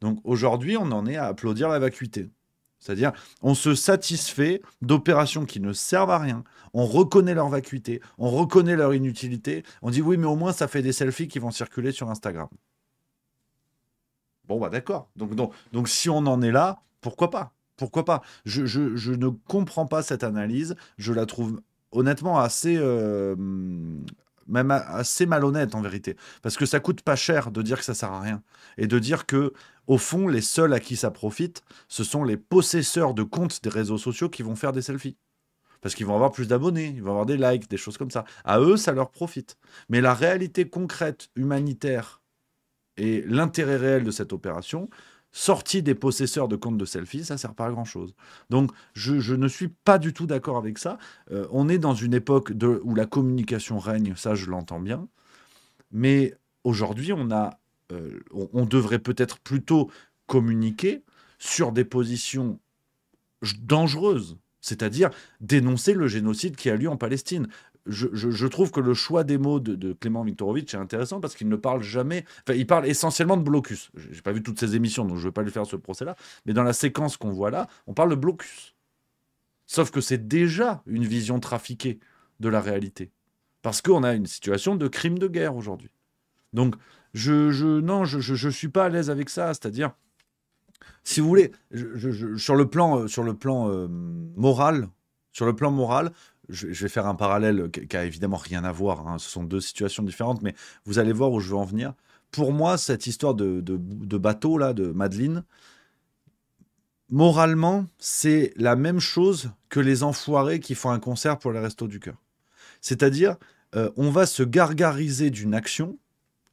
Donc aujourd'hui, on en est à applaudir la vacuité. C'est-à-dire, on se satisfait d'opérations qui ne servent à rien, on reconnaît leur vacuité, on reconnaît leur inutilité, on dit oui, mais au moins ça fait des selfies qui vont circuler sur Instagram. Bon, bah d'accord. Donc si on en est là, pourquoi pas ? Pourquoi pas ? Je ne comprends pas cette analyse, je la trouve honnêtement assez malhonnête en vérité, parce que ça coûte pas cher de dire que ça sert à rien, et de dire que au fond, les seuls à qui ça profite, ce sont les possesseurs de comptes des réseaux sociaux qui vont faire des selfies. Parce qu'ils vont avoir plus d'abonnés, ils vont avoir des likes, des choses comme ça. À eux, ça leur profite. Mais la réalité concrète, humanitaire, et l'intérêt réel de cette opération, sorti des possesseurs de comptes de selfies, ça ne sert pas à grand-chose. Donc, je ne suis pas du tout d'accord avec ça. On est dans une époque où la communication règne, ça je l'entends bien. Mais aujourd'hui, on devrait peut-être plutôt communiquer sur des positions dangereuses, c'est-à-dire dénoncer le génocide qui a lieu en Palestine. Je trouve que le choix des mots de Clément Viktorovitch est intéressant parce qu'il ne parle jamais... Enfin, il parle essentiellement de blocus. Je n'ai pas vu toutes ces émissions, donc je ne vais pas lui faire ce procès-là. Mais dans la séquence qu'on voit là, on parle de blocus. Sauf que c'est déjà une vision trafiquée de la réalité. Parce qu'on a une situation de crime de guerre aujourd'hui. Donc, je suis pas à l'aise avec ça. C'est-à-dire, si vous voulez, sur le plan moral, je vais faire un parallèle qui a évidemment rien à voir. Hein, ce sont deux situations différentes, mais vous allez voir où je veux en venir. Pour moi, cette histoire de bateau là, de Madeleine, moralement, c'est la même chose que les enfoirés qui font un concert pour les Restos du Cœur. C'est-à-dire, on va se gargariser d'une action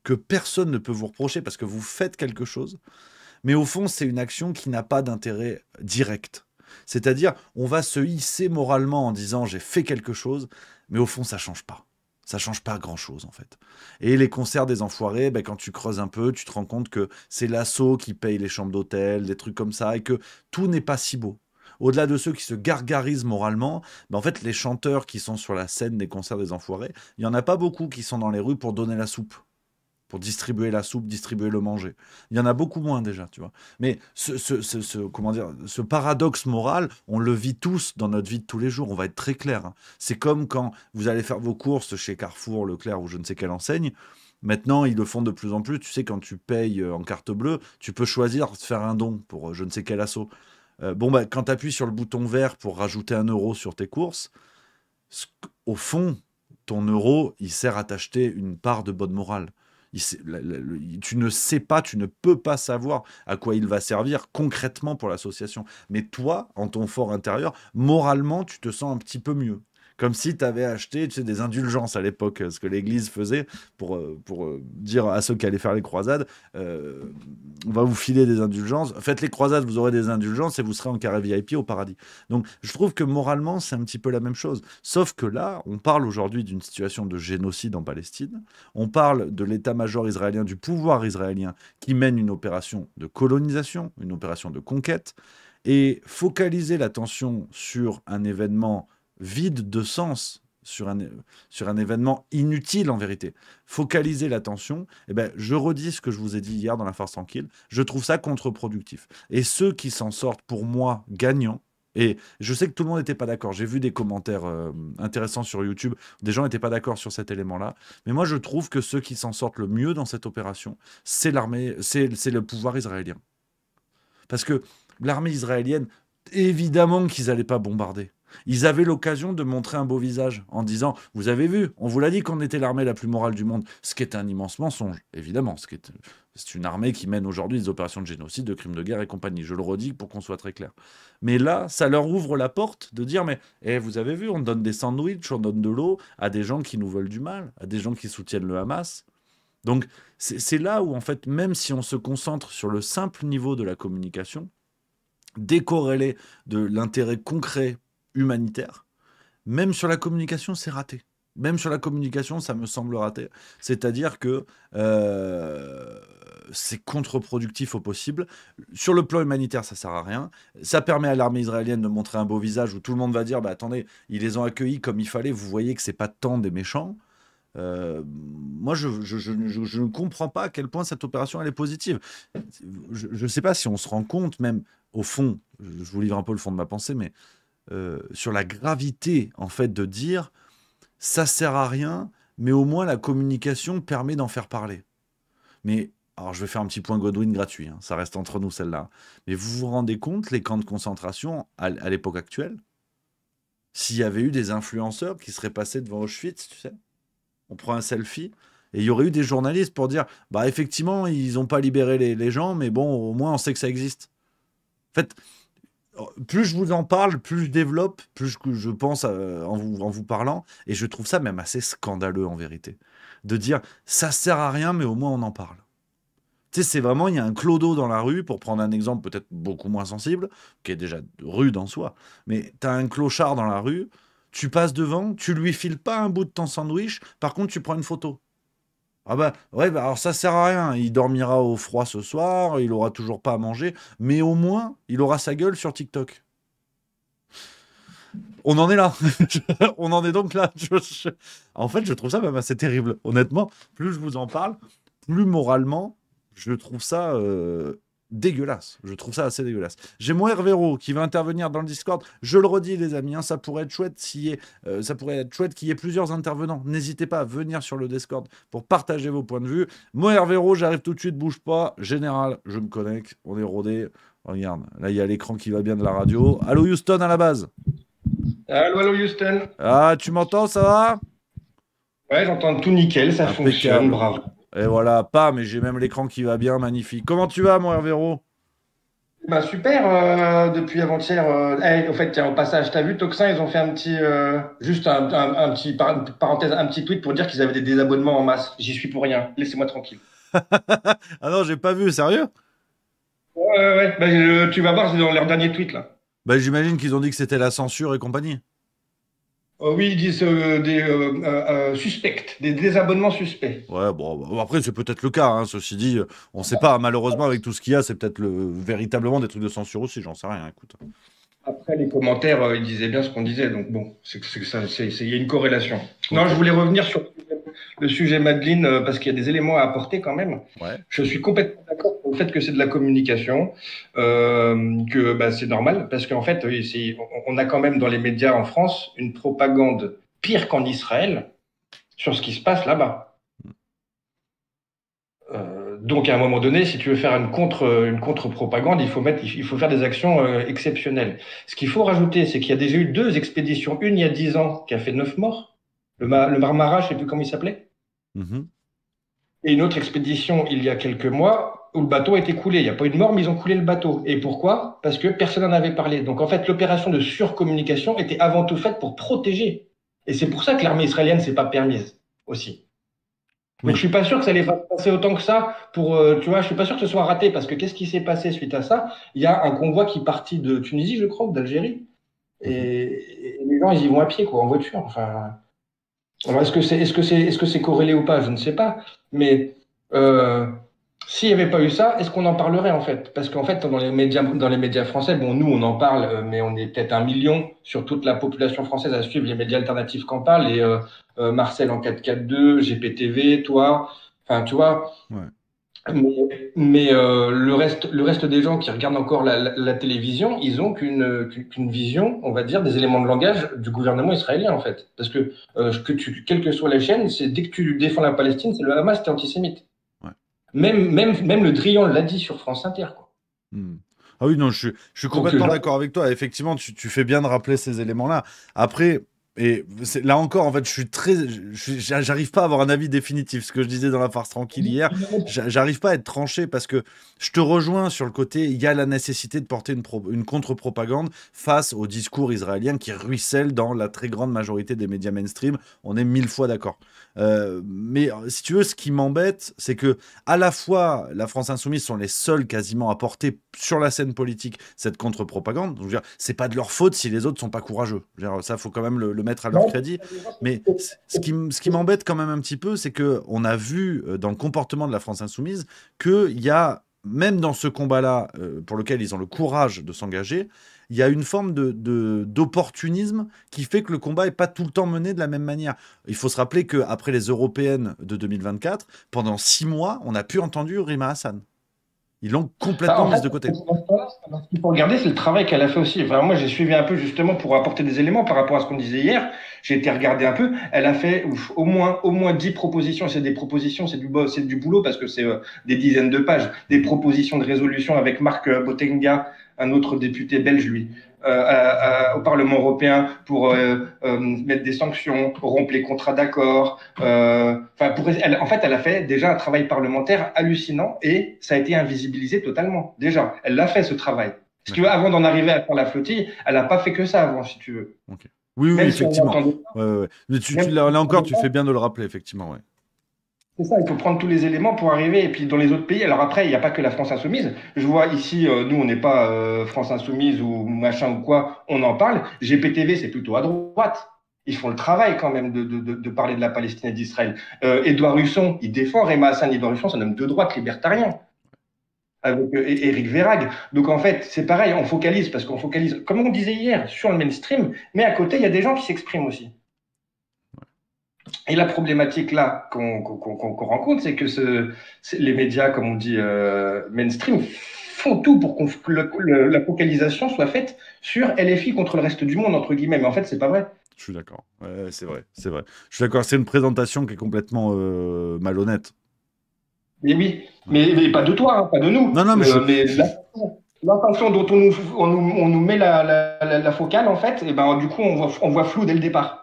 que personne ne peut vous reprocher parce que vous faites quelque chose, mais au fond, c'est une action qui n'a pas d'intérêt direct. C'est-à-dire, on va se hisser moralement en disant « j'ai fait quelque chose », mais au fond, ça ne change pas. Ça ne change pas grand-chose, en fait. Et les concerts des enfoirés, quand tu creuses un peu, tu te rends compte que c'est l'assaut qui paye les chambres d'hôtel, des trucs comme ça, et que tout n'est pas si beau. au-delà de ceux qui se gargarisent moralement, en fait, les chanteurs qui sont sur la scène des concerts des Enfoirés, il n'y en a pas beaucoup qui sont dans les rues pour donner la soupe. Pour distribuer la soupe, distribuer le manger. Il y en a beaucoup moins déjà, tu vois. Mais comment dire, ce paradoxe moral, on le vit tous dans notre vie de tous les jours, on va être très clair. Hein. C'est comme quand vous allez faire vos courses chez Carrefour, Leclerc ou je ne sais quelle enseigne. Maintenant, ils le font de plus en plus. Tu sais, quand tu payes en carte bleue, tu peux choisir de faire un don pour je ne sais quel asso. Quand tu appuies sur le bouton vert pour rajouter 1 euro sur tes courses, au fond, ton euro, il sert à t'acheter une part de bonne morale. Tu ne sais pas, tu ne peux pas savoir à quoi il va servir concrètement pour l'association. Mais toi, en ton fort intérieur, moralement, tu te sens un petit peu mieux. Comme si tu avais acheté des indulgences à l'époque, ce que l'Église faisait pour dire à ceux qui allaient faire les croisades, on va vous filer des indulgences, faites les croisades, vous aurez des indulgences et vous serez en carré VIP au paradis. Donc je trouve que moralement, c'est un petit peu la même chose. Sauf que là, on parle aujourd'hui d'une situation de génocide en Palestine, on parle de l'état-major israélien, du pouvoir israélien qui mène une opération de colonisation, une opération de conquête, et focaliser l'attention sur un événement vide de sens, sur un événement inutile en vérité. Focaliser l'attention, je redis ce que je vous ai dit hier dans La Farce Tranquille, je trouve ça contre-productif. Et ceux qui s'en sortent, pour moi, gagnants, et je sais que tout le monde n'était pas d'accord, j'ai vu des commentaires intéressants sur YouTube, des gens n'étaient pas d'accord sur cet élément-là, mais moi je trouve que ceux qui s'en sortent le mieux dans cette opération, c'est l'armée, c'est le pouvoir israélien. Parce que l'armée israélienne, évidemment qu'ils n'allaient pas bombarder. Ils avaient l'occasion de montrer un beau visage en disant « Vous avez vu, on vous l'a dit qu'on était l'armée la plus morale du monde », ce qui est un immense mensonge, évidemment. C'est une armée qui mène aujourd'hui des opérations de génocide, de crimes de guerre et compagnie. Je le redis pour qu'on soit très clair. Mais là, ça leur ouvre la porte de dire « Mais vous avez vu, on donne des sandwichs, on donne de l'eau à des gens qui nous veulent du mal, à des gens qui soutiennent le Hamas. » Donc, c'est là où, en fait, même si on se concentre sur le simple niveau de la communication, décorrélé de l'intérêt concret humanitaire, même sur la communication, c'est raté. Même sur la communication, ça me semble raté. C'est-à-dire que c'est contre-productif au possible. Sur le plan humanitaire, ça sert à rien. Ça permet à l'armée israélienne de montrer un beau visage où tout le monde va dire « Attendez, ils les ont accueillis comme il fallait, vous voyez que c'est pas tant des méchants ». Moi, je ne comprends pas à quel point cette opération elle est positive. Je ne sais pas si on se rend compte, même au fond, je vous livre un peu le fond de ma pensée, mais sur la gravité, en fait, de dire ça sert à rien, mais au moins la communication permet d'en faire parler. Mais, alors je vais faire un petit point Godwin gratuit, hein, ça reste entre nous celle-là. Mais vous vous rendez compte, les camps de concentration à l'époque actuelle, s'il y avait eu des influenceurs qui seraient passés devant Auschwitz, tu sais, on prend un selfie, et il y aurait eu des journalistes pour dire effectivement, ils n'ont pas libéré les gens, mais bon, au moins on sait que ça existe. En fait, plus je vous en parle, plus je développe, plus je pense en vous parlant, et je trouve ça même assez scandaleux en vérité, de dire ça sert à rien, mais au moins on en parle. Tu sais, c'est vraiment, il y a un clodo dans la rue, pour prendre un exemple peut-être beaucoup moins sensible, qui est déjà rude en soi, mais tu as un clochard dans la rue, tu passes devant, tu lui files pas un bout de ton sandwich, par contre tu prends une photo. Alors ça sert à rien, il dormira au froid ce soir, il aura toujours pas à manger, mais au moins, il aura sa gueule sur TikTok. On en est là. On en est donc là. En fait, je trouve ça même assez terrible. Honnêtement, plus je vous en parle, plus moralement, je trouve ça dégueulasse. Je trouve ça assez dégueulasse. J'ai mon Hervéro qui va intervenir dans le Discord. Je le redis, les amis, ça pourrait être chouette qu'il y ait plusieurs intervenants. N'hésitez pas à venir sur le Discord pour partager vos points de vue. Mon Hervéro, j'arrive tout de suite, bouge pas. Général, je me connecte. On est rodé. Regarde, là, il y a l'écran qui va bien de la radio. Allô, Houston, à la base. Allô, Houston. Ah, tu m'entends, ça va? Ouais, j'entends tout nickel, ça fonctionne, bravo. Et voilà, mais j'ai même l'écran qui va bien, magnifique. Comment tu vas, mon Hervéro? Super, depuis avant-hier. Au fait, tiens, au passage, t'as vu, Toxin, ils ont fait un petit, juste un petit, parenthèse, un petit tweet pour dire qu'ils avaient des désabonnements en masse. J'y suis pour rien, laissez-moi tranquille. Ah non, j'ai pas vu, sérieux? Ouais. Tu vas voir, c'est dans leur dernier tweet, là. J'imagine qu'ils ont dit que c'était la censure et compagnie. Oui, ils disent des suspects, des désabonnements suspects. Ouais, après, c'est peut-être le cas, hein, ceci dit. On ne sait pas, malheureusement, avec tout ce qu'il y a, c'est peut-être véritablement des trucs de censure aussi, j'en sais rien, écoute. Après, les commentaires, ils disaient bien ce qu'on disait. Donc bon, il y a une corrélation. Non, je voulais revenir sur le sujet Madeleine, parce qu'il y a des éléments à apporter quand même. Ouais. Je suis complètement d'accord au fait que c'est de la communication, que bah, c'est normal, parce qu'en fait, on a quand même dans les médias en France une propagande pire qu'en Israël sur ce qui se passe là-bas. Donc à un moment donné, si tu veux faire une contre-propagande, il faut faire des actions exceptionnelles. Ce qu'il faut rajouter, c'est qu'il y a déjà eu 2 expéditions, une il y a 10 ans qui a fait 9 morts, le Marmara, je ne sais plus comment il s'appelait, et une autre expédition il y a quelques mois où le bateau a été coulé. Il n'y a pas eu de mort, mais ils ont coulé le bateau. Et pourquoi? Parce que personne n'en avait parlé. Donc en fait, l'opération de surcommunication était avant tout faite pour protéger. Et c'est pour ça que l'armée israélienne ne s'est pas permise aussi. Mais je suis pas sûr que ça allait passer autant que ça pour, tu vois, je suis pas sûr que ce soit raté parce que qu'est-ce qui s'est passé suite à ça? Il y a un convoi qui partit de Tunisie, je crois, ou d'Algérie. Et les gens, ils y vont à pied, quoi, en voiture. Enfin, alors est-ce que c'est corrélé ou pas? Je ne sais pas. Mais, s'il n'y avait pas eu ça, est-ce qu'on en parlerait en fait? Parce qu'en fait, dans les médias français, bon, nous, on en parle, mais on est peut-être 1 million sur toute la population française à suivre les médias alternatifs qu'en parlent. Et Marcel en 442, GPTV, toi, enfin, tu vois. Ouais. Mais le reste des gens qui regardent encore la télévision, ils ont qu'une vision, on va dire, des éléments de langage du gouvernement israélien en fait. Parce que quelle que soit la chaîne, c'est dès que tu défends la Palestine, c'est le Hamas, t'es antisémite. Même le Drian l'a dit sur France Inter, quoi. Ah oui, non, je suis complètement d'accord avec toi. Effectivement, tu fais bien de rappeler ces éléments-là. Après, et là encore, en fait, j'arrive pas à avoir un avis définitif. Ce que je disais dans la farce tranquille hier, j'arrive pas à être tranché parce que je te rejoins sur le côté, il y a la nécessité de porter une contre-propagande face au discours israélien qui ruisselle dans la très grande majorité des médias mainstream. On est 1000 fois d'accord. Mais si tu veux, ce qui m'embête, c'est que à la fois la France Insoumise sont les seuls quasiment à porter sur la scène politique cette contre-propagande. Donc, je veux dire, c'est pas de leur faute si les autres sont pas courageux. Je veux dire, ça, faut quand même le mettre à leur crédit. Mais ce qui m'embête quand même un petit peu, c'est que on a vu dans le comportement de la France Insoumise qu'il y a, même dans ce combat-là, pour lequel ils ont le courage de s'engager, il y a une forme d'opportunisme qui fait que le combat n'est pas tout le temps mené de la même manière. Il faut se rappeler qu'après les européennes de 2024, pendant 6 mois, on n'a plus entendu Rima Hassan. Ils l'ont complètement mise de côté. Ce qu'il faut regarder, c'est le travail qu'elle a fait aussi. Enfin, moi, j'ai suivi un peu justement pour apporter des éléments par rapport à ce qu'on disait hier. J'ai été regarder un peu. Elle a fait au moins 10 propositions. C'est des propositions, c'est du boulot parce que c'est des dizaines de pages. Des propositions de résolution avec Marc Botenga, un autre député belge, lui, au Parlement européen pour mettre des sanctions, rompre les contrats d'accord. En fait, elle a fait déjà un travail parlementaire hallucinant et ça a été invisibilisé totalement. Déjà, elle l'a fait ce travail. Si tu veux, avant d'en arriver à faire la flottille, elle n'a pas fait que ça avant, si tu veux. Okay. Oui, effectivement. Mais là encore, tu fais bien de le rappeler, effectivement. Ouais. C'est ça, il faut prendre tous les éléments pour arriver. Et puis dans les autres pays, alors après, il n'y a pas que la France Insoumise. Je vois ici, nous, on n'est pas France Insoumise ou machin ou quoi, on en parle. GPTV, c'est plutôt à droite. Ils font le travail quand même de parler de la Palestine et d'Israël. Édouard Husson, il défend Rima Hassan. Édouard Husson, c'est un homme de droite libertarien. Avec Éric Verhaeghe. Donc en fait, c'est pareil, on focalise, parce qu'on focalise, comme on disait hier, sur le mainstream, mais à côté, il y a des gens qui s'expriment aussi. Et la problématique là qu'on rencontre, c'est que les médias, comme on dit, mainstream, font tout pour que la focalisation soit faite sur LFI contre le reste du monde, entre guillemets. Mais en fait, c'est pas vrai. Je suis d'accord. C'est vrai. Je suis d'accord. C'est une présentation qui est complètement malhonnête. Mais oui, mais pas de toi, hein, pas de nous. Non, mais l'intention dont on nous met la focale, en fait, et ben, du coup, on voit flou dès le départ.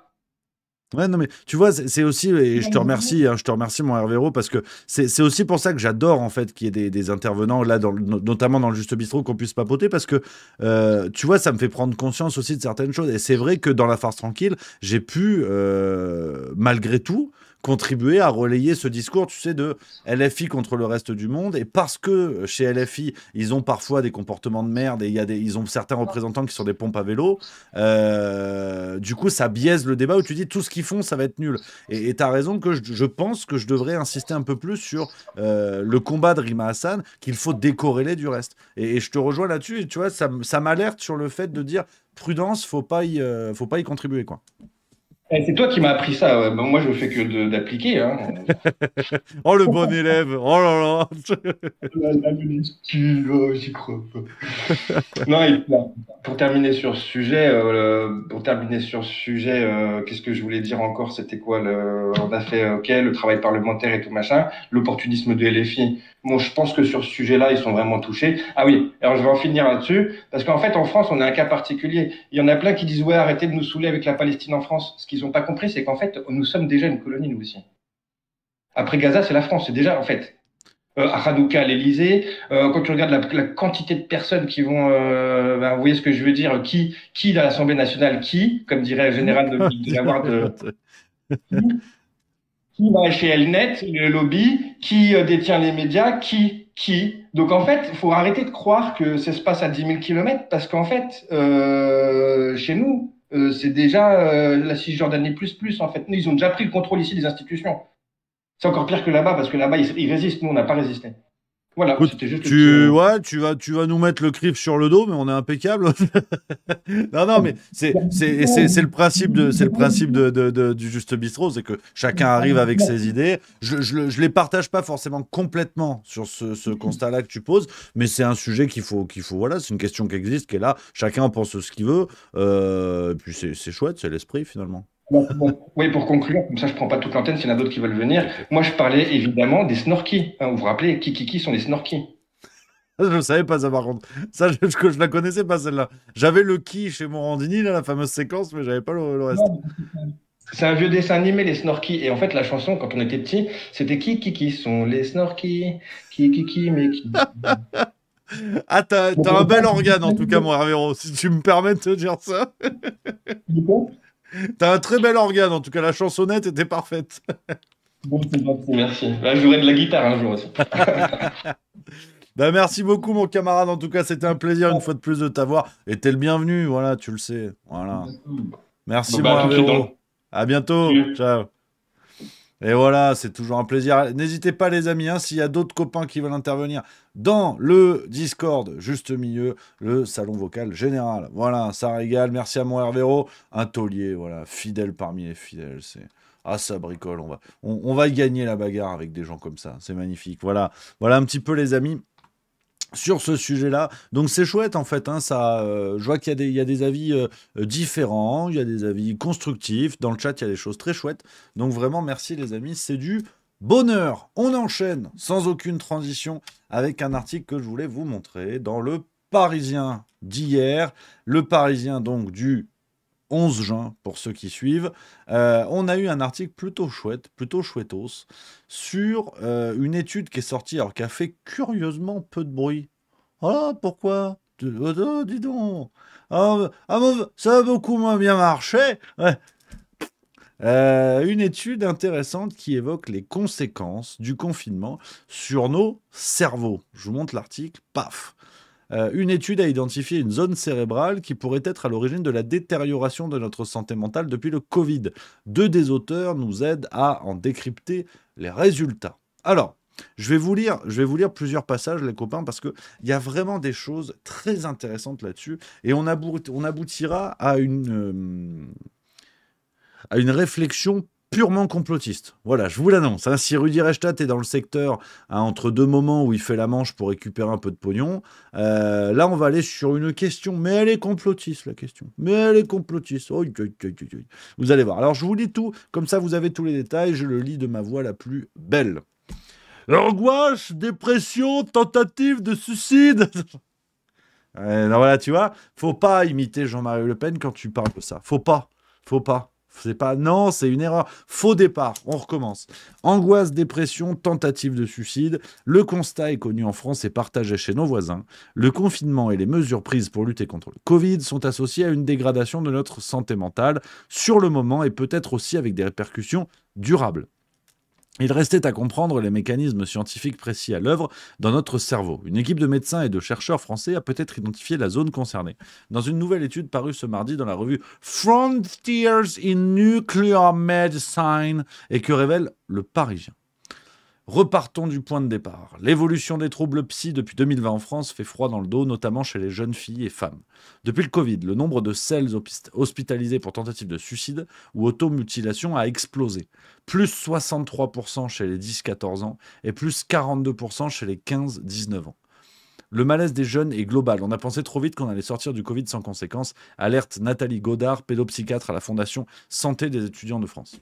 Ouais, non, mais tu vois, c'est aussi, et je te remercie, mon Hervéro, parce que c'est aussi pour ça que j'adore, en fait, qu'il y ait des intervenants, là, notamment dans le Juste Bistrot, qu'on puisse papoter, parce que, tu vois, ça me fait prendre conscience aussi de certaines choses. Et c'est vrai que dans la farce tranquille, j'ai pu, malgré tout, contribué à relayer ce discours, tu sais, de LFI contre le reste du monde. Et parce que chez LFI, ils ont parfois des comportements de merde et ils ont certains représentants qui sont des pompes à vélo, du coup, ça biaise le débat où tu dis tout ce qu'ils font, ça va être nul. Et tu as raison que je pense que je devrais insister un peu plus sur le combat de Rima Hassan, qu'il faut décorréler du reste. Et je te rejoins là-dessus, et tu vois, ça m'alerte sur le fait de dire prudence, faut pas y contribuer, quoi. C'est toi qui m'as appris ça. Ouais. Ben, moi, je ne fais que d'appliquer. Hein. Oh, le bon élève. Oh là là. J'y crois pas. Non, et pour terminer sur ce sujet, qu'est-ce que je voulais dire encore? C'était quoi on a fait le travail parlementaire et tout machin, l'opportunisme de LFI. Bon, je pense que sur ce sujet-là, ils sont vraiment touchés. Ah oui, alors je vais en finir là-dessus, parce qu'en fait, en France, on a un cas particulier. Il y en a plein qui disent, ouais, arrêtez de nous saouler avec la Palestine en France. Ce qu'ils n'ont pas compris, c'est qu'en fait, nous sommes déjà une colonie, nous aussi. Après Gaza, c'est la France, c'est déjà, en fait. À Hanouka, à l'Élysée, quand tu regardes la quantité de personnes qui vont, vous voyez ce que je veux dire, qui dans l'Assemblée nationale, comme dirait le général de l'avoir de... Qui va chez Elnet, le lobby, qui détient les médias, qui. Donc en fait, il faut arrêter de croire que ça se passe à 10 000 kilomètres, parce qu'en fait, chez nous, c'est déjà la Cisjordanie plus, en fait. Ils ont déjà pris le contrôle ici des institutions. C'est encore pire que là-bas, parce que là-bas, ils résistent. Nous, on n'a pas résisté. Voilà, c'était juste tu vas nous mettre le CRIF sur le dos, mais on est impeccable. non, mais c'est le principe du Juste Bistrot, c'est que chacun arrive avec ses idées. Je les partage pas forcément complètement sur ce constat-là que tu poses, mais c'est un sujet qu'il faut, voilà, c'est une question qui existe, qui est là. Chacun en pense ce qu'il veut. Et puis c'est chouette, c'est l'esprit finalement. Oui, pour conclure, comme ça je prends pas toute l'antenne s'il y en a d'autres qui veulent venir. Moi je parlais évidemment des snorkies. Vous vous rappelez qui sont les snorkies? Je ne savais pas ça par contre. Ça, je la connaissais pas celle-là. J'avais le qui chez Morandini, là, la fameuse séquence, mais j'avais pas le reste. C'est un vieux dessin animé, les snorkies. Et en fait, la chanson, quand on était petit, c'était qui sont les snorkies? Mais qui... Ah, t'as un bel organe en tout cas, mon Hervéro, si tu me permets de te dire ça. T'as un très bel organe, en tout cas la chansonnette était parfaite. Bon, c'est gentil, merci. Là, je jouerai de la guitare un jour aussi. Merci beaucoup mon camarade, en tout cas c'était un plaisir une fois de plus de t'avoir. Et t'es le bienvenu, voilà, tu le sais. Voilà. Merci mon Hervéro. À bientôt, ciao. Et voilà, c'est toujours un plaisir. N'hésitez pas les amis, s'il y a d'autres copains qui veulent intervenir dans le Discord, juste milieu, le salon vocal général. Voilà, ça régale. Merci à mon Hervéro, un taulier, voilà, fidèle parmi les fidèles. Ça bricole, on va y gagner la bagarre avec des gens comme ça. C'est magnifique. Voilà un petit peu les amis. Sur ce sujet-là, donc c'est chouette en fait, je vois qu'il y a des avis différents, il y a des avis constructifs, dans le chat il y a des choses très chouettes, donc vraiment merci les amis, c'est du bonheur. On enchaîne sans aucune transition avec un article que je voulais vous montrer dans le Parisien d'hier, le Parisien donc du 11 juin, pour ceux qui suivent, on a eu un article plutôt chouette, plutôt chouettos, sur une étude qui est sortie, alors qui a fait curieusement peu de bruit. Ah, pourquoi? Dis donc. Ça a beaucoup moins bien marché. Ouais. Une étude intéressante qui évoque les conséquences du confinement sur nos cerveaux. Je vous montre l'article, paf. Une étude a identifié une zone cérébrale qui pourrait être à l'origine de la détérioration de notre santé mentale depuis le Covid. Deux des auteurs nous aident à en décrypter les résultats. Alors, je vais vous lire plusieurs passages, les copains, parce qu'il y a vraiment des choses très intéressantes là-dessus. Et on aboutira à une réflexion purement complotiste. Voilà, je vous l'annonce. Si Rudi Reichstadt est dans le secteur entre deux moments où il fait la manche pour récupérer un peu de pognon, là, on va aller sur une question. Mais elle est complotiste, la question. Mais elle est complotiste. Vous allez voir. Alors, je vous lis tout. Comme ça, vous avez tous les détails. Je le lis de ma voix la plus belle. Angoisse, dépression, tentative de suicide. Non, voilà, tu vois, faut pas imiter Jean-Marie Le Pen quand tu parles de ça. Faut pas. Non, c'est une erreur. Faux départ. On recommence. Angoisse, dépression, tentative de suicide. Le constat est connu en France et partagé chez nos voisins. Le confinement et les mesures prises pour lutter contre le Covid sont associés à une dégradation de notre santé mentale sur le moment et peut-être aussi avec des répercussions durables. Il restait à comprendre les mécanismes scientifiques précis à l'œuvre dans notre cerveau. Une équipe de médecins et de chercheurs français a peut-être identifié la zone concernée. Dans une nouvelle étude parue ce mardi dans la revue Frontiers in Nuclear Medicine et que révèle Le Parisien. Repartons du point de départ. L'évolution des troubles psy depuis 2020 en France fait froid dans le dos, notamment chez les jeunes filles et femmes. Depuis le Covid, le nombre de celles hospitalisées pour tentative de suicide ou automutilation a explosé. Plus 63% chez les 10-14 ans et plus 42% chez les 15-19 ans. Le malaise des jeunes est global. On a pensé trop vite qu'on allait sortir du Covid sans conséquences. Alerte Nathalie Godard, pédopsychiatre à la Fondation Santé des étudiants de France.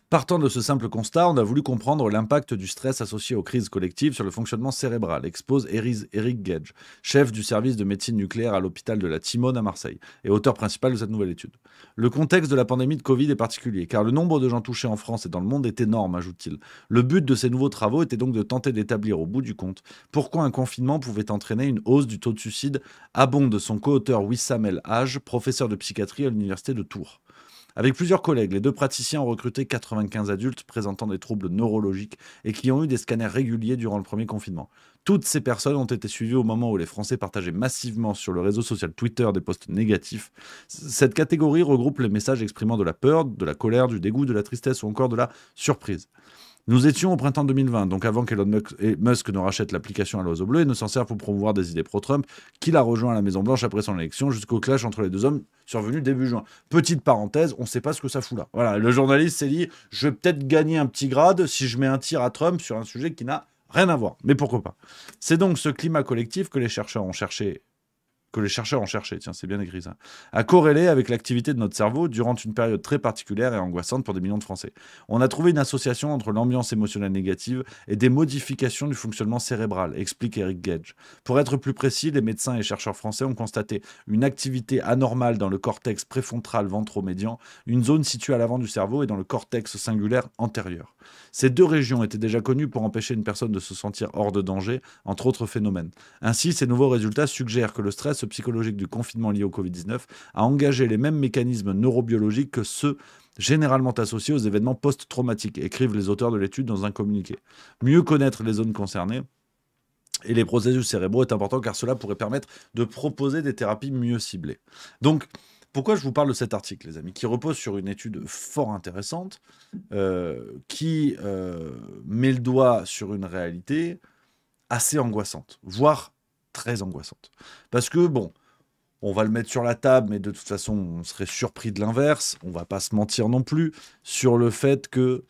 Partant de ce simple constat, on a voulu comprendre l'impact du stress associé aux crises collectives sur le fonctionnement cérébral, expose Eric Gage, chef du service de médecine nucléaire à l'hôpital de la Timone à Marseille, et auteur principal de cette nouvelle étude. Le contexte de la pandémie de Covid est particulier, car le nombre de gens touchés en France et dans le monde est énorme, ajoute-t-il. Le but de ces nouveaux travaux était donc de tenter d'établir au bout du compte pourquoi un confinement pouvait entraîner une hausse du taux de suicide, abonde son co-auteur Wissam El Hadj, professeur de psychiatrie à l'université de Tours. Avec plusieurs collègues, les deux praticiens ont recruté 95 adultes présentant des troubles neurologiques et qui ont eu des scanners réguliers durant le premier confinement. Toutes ces personnes ont été suivies au moment où les Français partageaient massivement sur le réseau social Twitter des posts négatifs. Cette catégorie regroupe les messages exprimant de la peur, de la colère, du dégoût, de la tristesse ou encore de la surprise. Nous étions au printemps 2020, donc avant qu'Elon Musk ne rachète l'application à l'oiseau bleu et ne s'en serve pour promouvoir des idées pro-Trump, qu'il a rejoint à la Maison-Blanche après son élection, jusqu'au clash entre les deux hommes survenu début juin. Petite parenthèse, on ne sait pas ce que ça fout là. Voilà, le journaliste s'est dit, je vais peut-être gagner un petit grade si je mets un tir à Trump sur un sujet qui n'a rien à voir. Mais pourquoi pas? C'est donc ce climat collectif que les chercheurs ont cherché, tiens, c'est bien écrit ça, à corréler avec l'activité de notre cerveau durant une période très particulière et angoissante pour des millions de Français. On a trouvé une association entre l'ambiance émotionnelle négative et des modifications du fonctionnement cérébral, explique Eric Gage. Pour être plus précis, les médecins et chercheurs français ont constaté une activité anormale dans le cortex préfrontal ventromédian, une zone située à l'avant du cerveau et dans le cortex singulaire antérieur. Ces deux régions étaient déjà connues pour empêcher une personne de se sentir hors de danger, entre autres phénomènes. Ainsi, ces nouveaux résultats suggèrent que le stress psychologique du confinement lié au Covid-19 a engagé les mêmes mécanismes neurobiologiques que ceux généralement associés aux événements post-traumatiques, écrivent les auteurs de l'étude dans un communiqué. Mieux connaître les zones concernées et les processus cérébraux est important car cela pourrait permettre de proposer des thérapies mieux ciblées. Donc, pourquoi je vous parle de cet article, les amis, qui repose sur une étude fort intéressante, qui met le doigt sur une réalité assez angoissante, voire très angoissante. Parce que, bon, on va le mettre sur la table, mais de toute façon, on serait surpris de l'inverse. On va pas se mentir non plus sur le fait que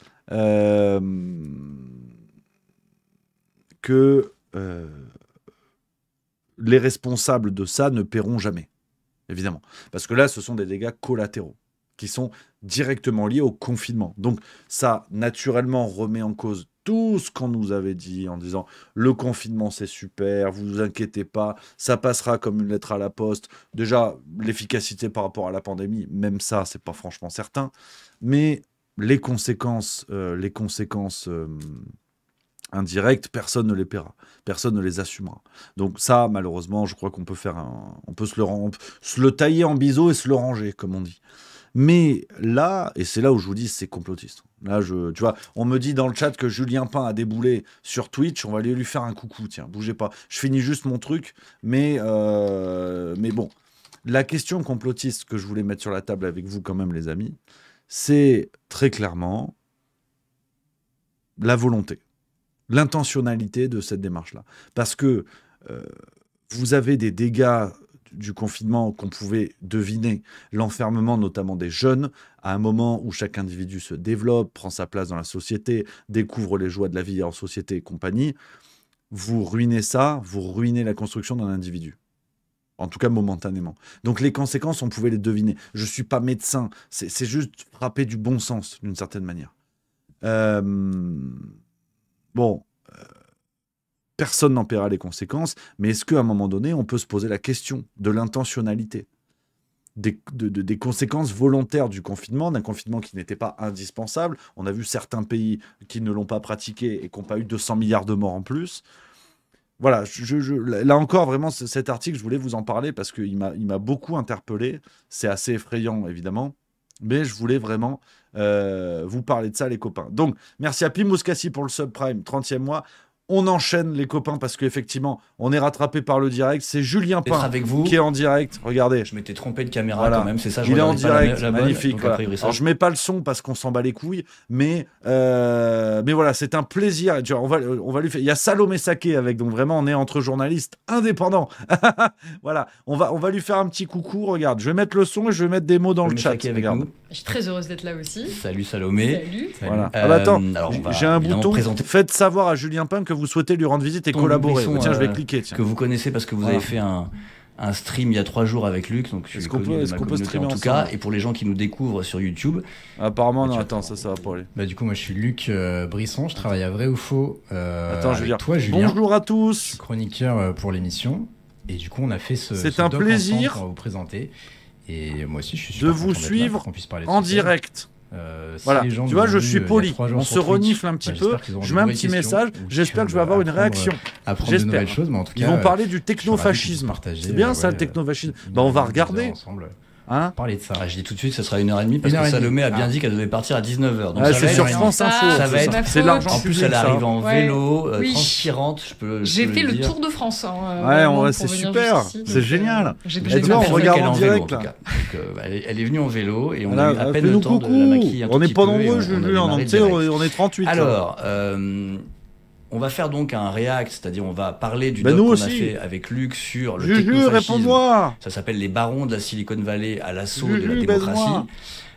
les responsables de ça ne paieront jamais, évidemment. Parce que là, ce sont des dégâts collatéraux qui sont directement liés au confinement. Donc, ça, naturellement, remet en cause tout ce qu'on nous avait dit en disant le confinement c'est super, vous vous inquiétez pas, ça passera comme une lettre à la poste. Déjà, l'efficacité par rapport à la pandémie, même ça, c'est pas franchement certain. Mais les conséquences indirectes, personne ne les paiera, personne ne les assumera. Donc ça, malheureusement, je crois qu'on peut on peut se le tailler en biseau et se le ranger, comme on dit. Mais là, et c'est là où je vous dis, c'est complotiste. Là, tu vois, on me dit dans le chat que Julien Pain a déboulé sur Twitch. On va aller lui faire un coucou, tiens, bougez pas. Je finis juste mon truc, mais bon. La question complotiste que je voulais mettre sur la table avec vous quand même, les amis, c'est très clairement la volonté, l'intentionnalité de cette démarche-là. Parce que vous avez des dégâts du confinement qu'on pouvait deviner, l'enfermement notamment des jeunes, à un moment où chaque individu se développe, prend sa place dans la société, découvre les joies de la vie en société et compagnie. Vous ruinez ça, vous ruinez la construction d'un individu. En tout cas, momentanément. Donc, les conséquences, on pouvait les deviner. Je ne suis pas médecin. C'est juste frapper du bon sens, d'une certaine manière. Personne n'en paiera les conséquences, mais est-ce qu'à un moment donné, on peut se poser la question de l'intentionnalité, des conséquences volontaires du confinement, d'un confinement qui n'était pas indispensable. On a vu certains pays qui ne l'ont pas pratiqué et qui n'ont pas eu 200 milliards de morts en plus. Voilà, là encore, vraiment, cet article, je voulais vous en parler parce qu'il m'a beaucoup interpellé. C'est assez effrayant, évidemment, mais je voulais vraiment vous parler de ça, les copains. Donc, merci à Pim Mouskassi pour le subprime, 30e mois. On enchaîne, les copains, parce qu'effectivement, on est rattrapé par le direct. C'est Julien Pain avec vous. qui est en direct. Regardez. Je m'étais trompé de caméra quand même, c'est ça. Il est en direct, magnifique. Voilà. Alors, je mets pas le son parce qu'on s'en bat les couilles, mais voilà, c'est un plaisir. Et tu vois, on va lui faire. Il y a Salomé Saké avec, donc vraiment, on est entre journalistes indépendants. Voilà, on va lui faire un petit coucou. Regarde, je vais mettre le son et je vais mettre des mots dans le chat. Avec nous. Je suis très heureuse d'être là aussi. Salut Salomé. Salut. Voilà. Attends, j'ai un bouton. Faites savoir à Julien Pain que vous souhaitez lui rendre visite et collaborer. Tiens, je vais cliquer. Tiens. Que vous connaissez parce que vous avez fait un stream il y a 3 jours avec Luc, donc je suis connu de ma communauté en tout cas. Et pour les gens qui nous découvrent sur YouTube, apparemment non. Attends, ça va pas aller. Bah du coup, moi je suis Luc Brisson, je travaille à Vrai ou Faux. Attends, je vais dire toi, Julien. Bonjour à tous. Je suis chroniqueur pour l'émission. Et du coup, on a fait c'est un plaisir pour vous présenter. Et moi aussi, je suis super de vous suivre en direct. Voilà, tu vois, je suis poli. On se renifle un petit peu. Je mets un petit message. J'espère que je vais avoir une réaction. J'espère. Ils vont parler du technofascisme. C'est bien ça, le technofascisme. Bah, on va regarder. Hein, parler de ça. Je dis tout de suite, ça sera 1h30 parce que Salomé a bien dit qu'elle devait partir à 19h. Donc c'est sur France Info. C'est l'argent. En plus, elle arrive en vélo, transpirante. J'ai fait le tour de France. Ouais, c'est super. C'est génial. Et tu vois, on regarde en direct. Elle est venue en vélo et on a eu à peine le temps de la maquiller. On n'est pas nombreux, Julien. On est 38. Alors, on va faire donc un react, c'est-à-dire on va parler du doc qu'on a fait avec Luc sur le technofascisme. Réponds-moi. Ça s'appelle les barons de la Silicon Valley à l'assaut de la démocratie.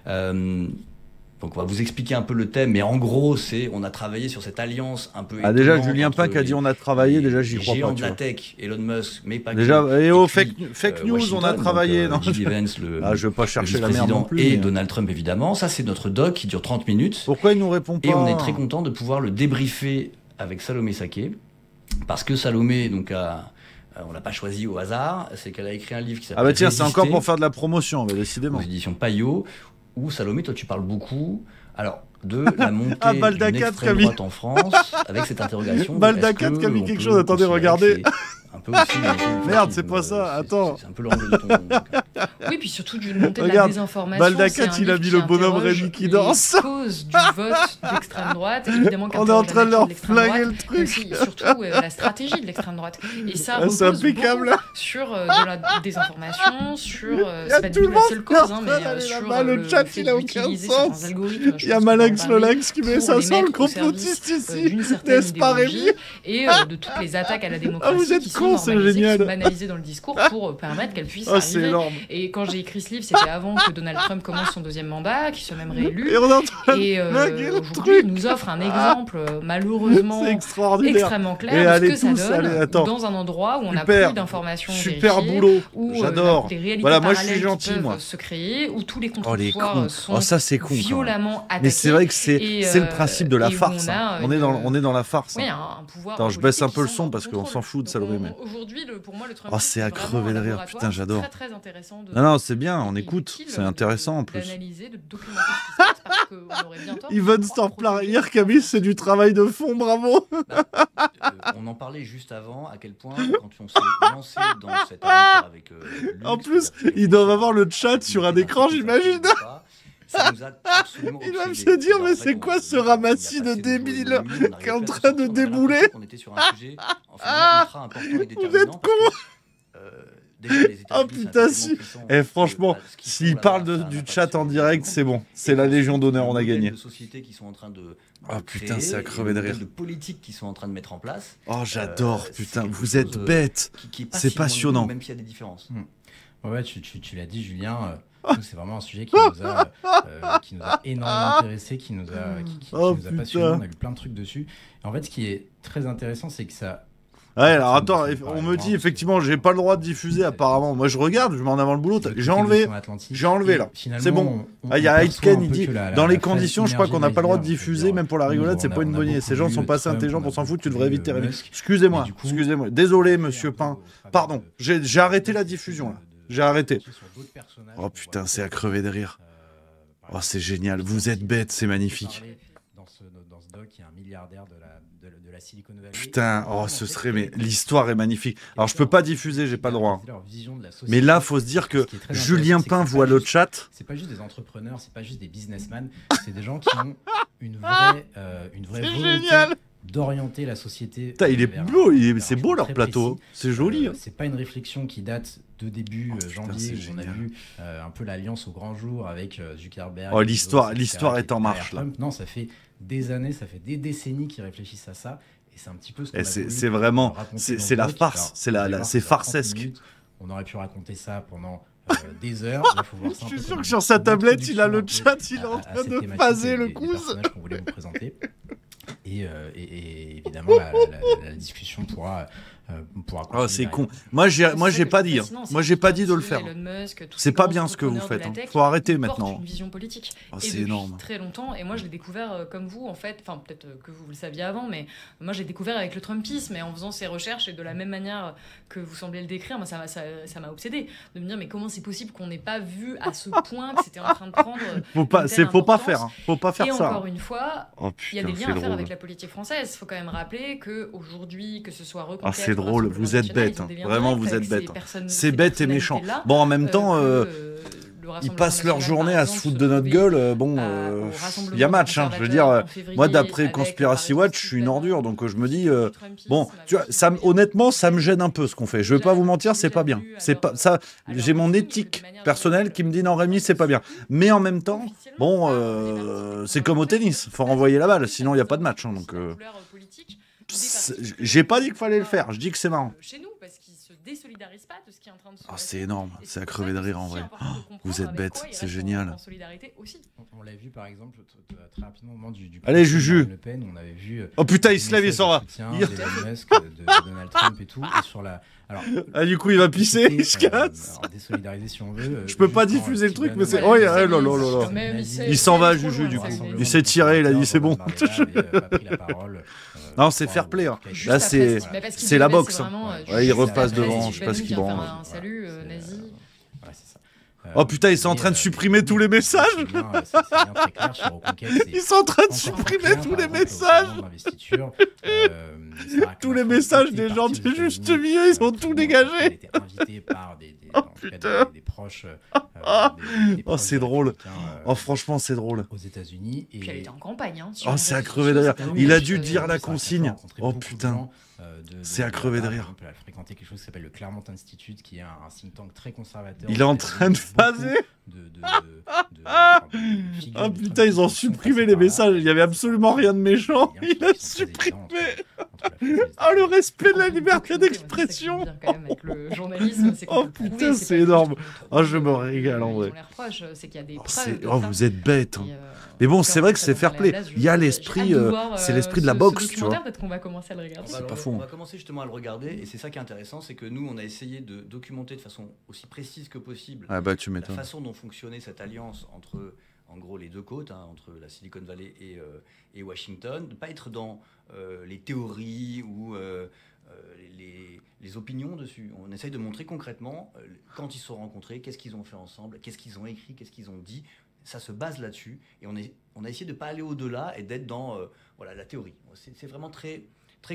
Donc on va vous expliquer un peu le thème, mais en gros, on a travaillé sur cette alliance un peu. Déjà, Julien Pain qui a dit on a travaillé, déjà j'y crois pas. Géant de la tech, Elon Musk, mais pas déjà, que. Et au fake news, on a travaillé. J.D. Vance, je veux pas chercher la merde non plus. Et Donald Trump, évidemment. Ça, c'est notre doc qui dure 30 minutes. Pourquoi il nous répond pas? Et on est très content de pouvoir le débriefer avec Salomé Saké, parce que Salomé, donc, on l'a pas choisi au hasard, c'est qu'elle a écrit un livre qui s'appelle Ah bah tiens, c'est encore pour faire de la promotion, mais décidément. Aux éditions Payot, où Salomé, toi tu parles beaucoup, alors, de la montée d'une extrême droite en France, avec cette interrogation. Baldacat qui a mis quelque chose, attendez, regardez. Un peu aussi, merde, c'est pas ça, attends. C'est un peu l'angle de ton... Oui, puis surtout d'une montée de la désinformation. Baldacat, il a mis le bonhomme Rémi qui danse. Cause du vote d'extrême droite, évidemment. On est en train de leur flinguer le truc. Surtout la stratégie de l'extrême droite. Et ça repose impeccable sur de la désinformation, sur... c'est pas du tout la seule cause, mais sur le chat, il a aucun sens. Il y a Malax Lolax qui met ça sans le complotiste ici, n'est-ce pas Rémi? Et de toutes les attaques à la démocratie qui sont banalisées dans le discours pour permettre qu'elle puisse arriver. Et quand j'ai écrit ce livre, c'était avant que Donald Trump commence son 2e mandat, qu'il soit même réélu. Et aujourd'hui, il nous offre un exemple malheureusement extrêmement clair de ce que ça donne dans un endroit où on n'a plus d'informations super boulot, j'adore. Des réalités voilà, moi je suis gentil, qui peuvent se créer, où tous les contre-pouvoirs sont violemment attaqués. Mais c'est vrai que c'est le principe de la farce. On est dans la farce. Oui, un pouvoir. Attends, je baisse un peu le son parce qu'on s'en fout de Salomé. Aujourd'hui, pour moi, le Trump. Oh, c'est à crever de rire, putain, j'adore. Non, c'est bien, on écoute, c'est intéressant en plus. Yvonne Storplar, Camille, c'est du travail de fond, bravo. On en parlait juste avant, à quel point, quand on s'est lancé dans cette aventure avec Luc, en plus, ils doivent avoir le chat sur un écran, j'imagine. Il va se dire, mais c'est quoi ce ramassis de débiles qui est en train de débouler? Vous êtes cons. Oh putain, si. Et franchement, s'il parle du chat en direct, c'est bon. C'est la Légion d'honneur, on a gagné. Oh putain, c'est à crever de rire. De politiques qui sont en train de mettre en place. Oh, j'adore, putain, vous êtes bêtes. C'est passionnant. Même s'il y a des différences. Ouais, tu l'as dit, Julien. C'est vraiment un sujet qui nous a énormément intéressé, qui nous a passionné. On a lu plein de trucs dessus. Et en fait, ce qui est très intéressant, c'est que ça. Ouais, alors attends, on me dit effectivement, j'ai pas le droit de diffuser apparemment. Moi je regarde, je mets en avant le boulot. J'ai enlevé là. C'est bon. Il y a Aitken, il dit dans les conditions, je crois qu'on n'a pas le droit de diffuser, même pour la rigolade, c'est pas une bonne idée. Ces gens sont pas assez intelligents pour s'en foutre, tu devrais éviter. Excusez-moi. Désolé, monsieur Pain. Pardon, j'ai arrêté la diffusion là. J'ai arrêté. Oh putain, c'est à crever de rire. Oh, c'est génial. Vous êtes bêtes, c'est magnifique. Doc, qui est un milliardaire de la Silicon Valley. Putain, ce serait... Mais l'histoire est magnifique. Alors, je peux pas diffuser, j'ai pas le droit. Mais là, faut se dire que Julien Pain voit le chat. C'est pas juste des entrepreneurs, c'est pas juste des businessmen, c'est des gens qui ont une vraie volonté d'orienter la société. Putain, il est beau, c'est beau leur plateau. C'est joli. C'est pas une réflexion qui date de début janvier, où on a vu un peu l'alliance au grand jour avec Zuckerberg. L'histoire est en marche là. Non, ça fait des années, ça fait des décennies qu'ils réfléchissent à ça. Et c'est un petit peu ce qu'on a voulu c'est vraiment, raconter c'est la farce, c'est farcesque. On aurait pu raconter ça pendant des heures. Là, faut voir ça. Je suis sûr que sur sa tablette, il a le chat, il est en train de phaser le cousin. Personnages qu'on voulait vous présenter. Et évidemment, la discussion pourra c'est con. Moi, j'ai pas dit. Moi, j'ai pas dit de le faire. C'est pas bien ce que vous faites. Faut arrêter maintenant. Une vision politique. C'est énorme. Très longtemps. Et moi, je l'ai découvert comme vous, en fait. Enfin, peut-être que vous le saviez avant, mais moi, j'ai découvert avec le Trumpisme et en faisant ces recherches et de la même manière que vous semblez le décrire, moi, ça m'a obsédé de me dire mais comment c'est possible qu'on n'ait pas vu à ce point que c'était en train de prendre. Faut pas faire. Faut pas faire ça. Et encore une fois, il y a des liens à faire avec la politique française. Il faut quand même rappeler que aujourd'hui, que ce soit Reconquête. C'est drôle, vous êtes bête, vraiment vous êtes bête. C'est bête et méchant. Bon, en même temps, ils passent leur journée à se foutre de notre gueule. Bon, il y a match. Je veux dire, moi, d'après Conspiracy Watch, je suis une ordure, donc je me dis, bon, tu vois, honnêtement, ça me gêne un peu ce qu'on fait. Je vais pas vous mentir, c'est pas bien. C'est pas ça. J'ai mon éthique personnelle qui me dit non, Rémi, c'est pas bien. Mais en même temps, bon, c'est comme au tennis, faut renvoyer la balle, sinon il y a pas de match. Donc j'ai pas dit qu'il fallait le faire, je dis que c'est marrant. Chez nous, parce qu'ils se désolidarisent pas de ce qui est en train de se passer. C'est énorme, c'est à crever de rire en vrai. Vous êtes bêtes, c'est génial. On l'a vu par exemple très rapidement au moment du allez Juju. Le Pen, on avait vu oh putain, il se lève, il s'en va. Elon Musk, de Donald Trump et tout, et sur la du coup il va pisser, il se casse. Désolidariser si on veut. Je peux pas diffuser le truc, mais c'est oh il s'en va Juju du coup. Il s'est tiré, il a dit c'est bon. Non, c'est fair play. Là, c'est la boxe. Il repasse devant, je sais pas ce qu'il branle. Salut, nazi. Oh putain, ils sont en train de supprimer tous les messages. Ils sont en train de supprimer tous les messages. Tous les messages des gens du juste milieu, ils ont tout dégagé. Oh putain. Oh, c'est drôle. Oh, franchement, c'est drôle. Aux États-Unis. Puis elle était en campagne. Oh, c'est à crever de rire. Il a dû dire la consigne. Oh putain. C'est à crever de rire. Elle a fréquenté quelque chose qui s'appelle le Claremont Institute, qui est un think tank très conservateur. Il est en train de phaser. Oh putain, ils ont supprimé les messages. Il n'y avait absolument rien de méchant. Il a supprimé. Oh, le respect de la liberté d'expression. Oh putain, c'est énorme. Oh, je me régale en vrai. Oh, vous êtes bêtes. Mais bon, c'est vrai que c'est fair play. Il y a l'esprit, c'est l'esprit de la boxe, tu vois. Peut-être qu'on va commencer à le regarder. C'est pas faux. On va commencer justement à le regarder, et c'est ça qui est intéressant, c'est que nous, on a essayé de documenter de façon aussi précise que possible la façon dont fonctionnait cette alliance entre, en gros, les deux côtes, entre la Silicon Valley et Washington, de ne pas être dans les théories ou les opinions dessus. On essaye de montrer concrètement quand ils se sont rencontrés, qu'est-ce qu'ils ont fait ensemble, qu'est-ce qu'ils ont écrit, qu'est-ce qu'ils ont dit. Ça se base là-dessus, et on a essayé de ne pas aller au-delà et d'être dans la théorie. C'est vraiment très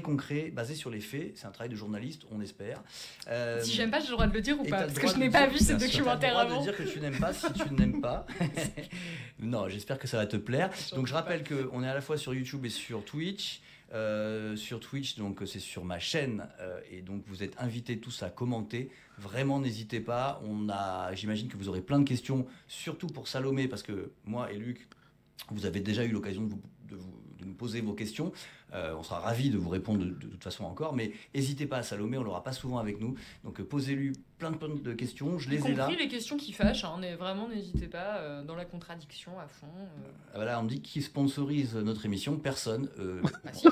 concret, basé sur les faits. C'est un travail de journaliste, on espère. Si j'aime pas, j'ai le droit de le dire ou pas? Parce que je n'ai pas vu ce documentaire avant. Tu as le droit de dire que tu n'aimes pas si tu n'aimes pas. Non, j'espère que ça va te plaire. Donc je rappelle qu'on est à la fois sur YouTube et sur Twitch. Sur Twitch, donc c'est sur ma chaîne, et donc vous êtes invités tous à commenter. Vraiment, n'hésitez pas. J'imagine que vous aurez plein de questions, surtout pour Salomé, parce que moi et Luc, vous avez déjà eu l'occasion de nous poser vos questions. On sera ravis de vous répondre de toute façon encore, mais n'hésitez pas à Salomé, on l'aura pas souvent avec nous. Donc posez-lui plein de questions, je les ai là. Y compris les questions qui fâchent, vraiment n'hésitez pas, dans la contradiction à fond. Voilà, on me dit qui sponsorise notre émission, personne. Si,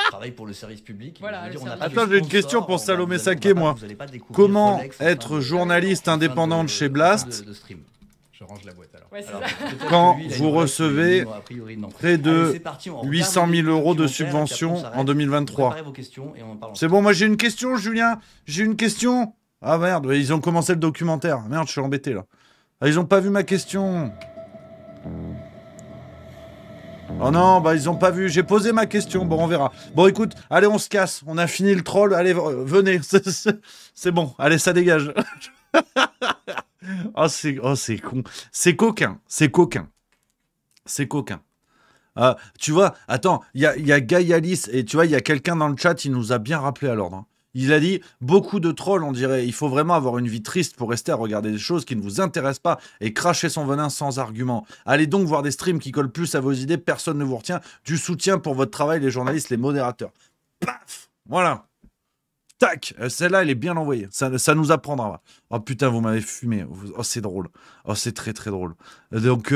travaille pour le service public. Voilà, attends, j'ai une question pour Salomé Saké, moi. Comment être journaliste indépendante chez Blast Je range la boîte alors. Ouais, quand vous recevez près de 800 000 euros de subventions en 2023. C'est bon, moi j'ai une question, Julien. J'ai une question. Ah merde, ils ont commencé le documentaire. Merde, je suis embêté là. Ah, ils ont pas vu ma question. Oh non, bah ils ont pas vu. J'ai posé ma question. Bon, on verra. Bon, écoute, allez, on se casse. On a fini le troll. Allez, venez. C'est bon. Allez, ça dégage. Oh, c'est con. C'est coquin. C'est coquin. C'est coquin. Tu vois, attends, il y a Gaialis et tu vois, il y a quelqu'un dans le chat, il nous a bien rappelé à l'ordre. Hein. Il a dit, beaucoup de trolls, on dirait, il faut vraiment avoir une vie triste pour rester à regarder des choses qui ne vous intéressent pas et cracher son venin sans argument. Allez donc voir des streams qui collent plus à vos idées, personne ne vous retient. Du soutien pour votre travail, les journalistes, les modérateurs. Paf! Voilà. Tac! Celle-là, elle est bien envoyée. Ça nous apprendra. Oh putain, vous m'avez fumé. Oh, c'est drôle. Oh, c'est très très drôle. Donc,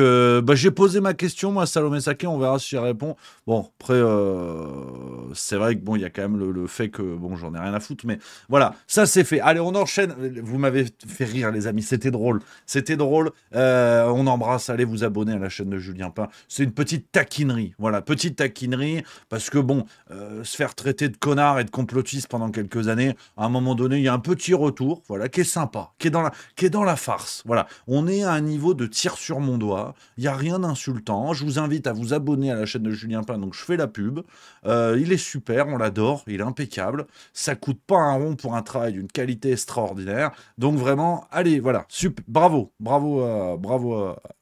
j'ai posé ma question, moi, Salomé Saké, on verra si elle répond. Bon, après, c'est vrai que bon, il y a quand même le fait que, bon, j'en ai rien à foutre, mais voilà, ça c'est fait. Allez, on enchaîne. Vous m'avez fait rire, les amis, c'était drôle. C'était drôle. On embrasse, allez vous abonner à la chaîne de Julien Pain. C'est une petite taquinerie. Voilà, petite taquinerie, parce que bon, se faire traiter de connard et de complotiste pendant quelques années, à un moment donné, il y a un petit retour, voilà, qui est sympa. Qui est dans la farce. Voilà. On est à un niveau de tir sur mon doigt. Il n'y a rien d'insultant. Je vous invite à vous abonner à la chaîne de Julien Pain. Donc, je fais la pub. Il est super. On l'adore. Il est impeccable. Ça coûte pas un rond pour un travail d'une qualité extraordinaire. Donc, vraiment, allez, voilà. Bravo. Bravo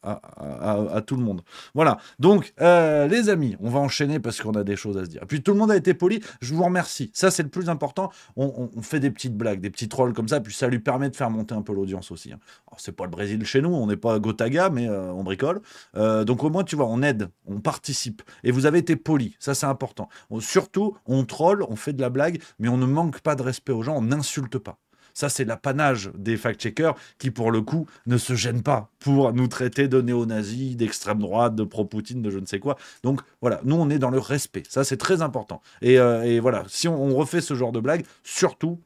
à tout le monde. Voilà. Donc, les amis, on va enchaîner parce qu'on a des choses à se dire. Puis, tout le monde a été poli. Je vous remercie. Ça, c'est le plus important. On fait des petites blagues, des petits trolls comme ça. Puis, ça lui permet de faire monter un peu l'audience aussi. Hein. Alors, c'est pas le Brésil chez nous, on n'est pas Gotaga, mais on bricole. Donc au moins, tu vois, on aide, on participe. Et vous avez été poli, ça c'est important. Surtout, on troll, on fait de la blague, mais on ne manque pas de respect aux gens, on n'insulte pas. Ça, c'est l'apanage des fact-checkers qui, pour le coup, ne se gênent pas pour nous traiter de néo-nazis, d'extrême droite, de pro-Poutine, de je ne sais quoi. Donc, voilà, nous, on est dans le respect. Ça, c'est très important. Et voilà, si on refait ce genre de blague, surtout,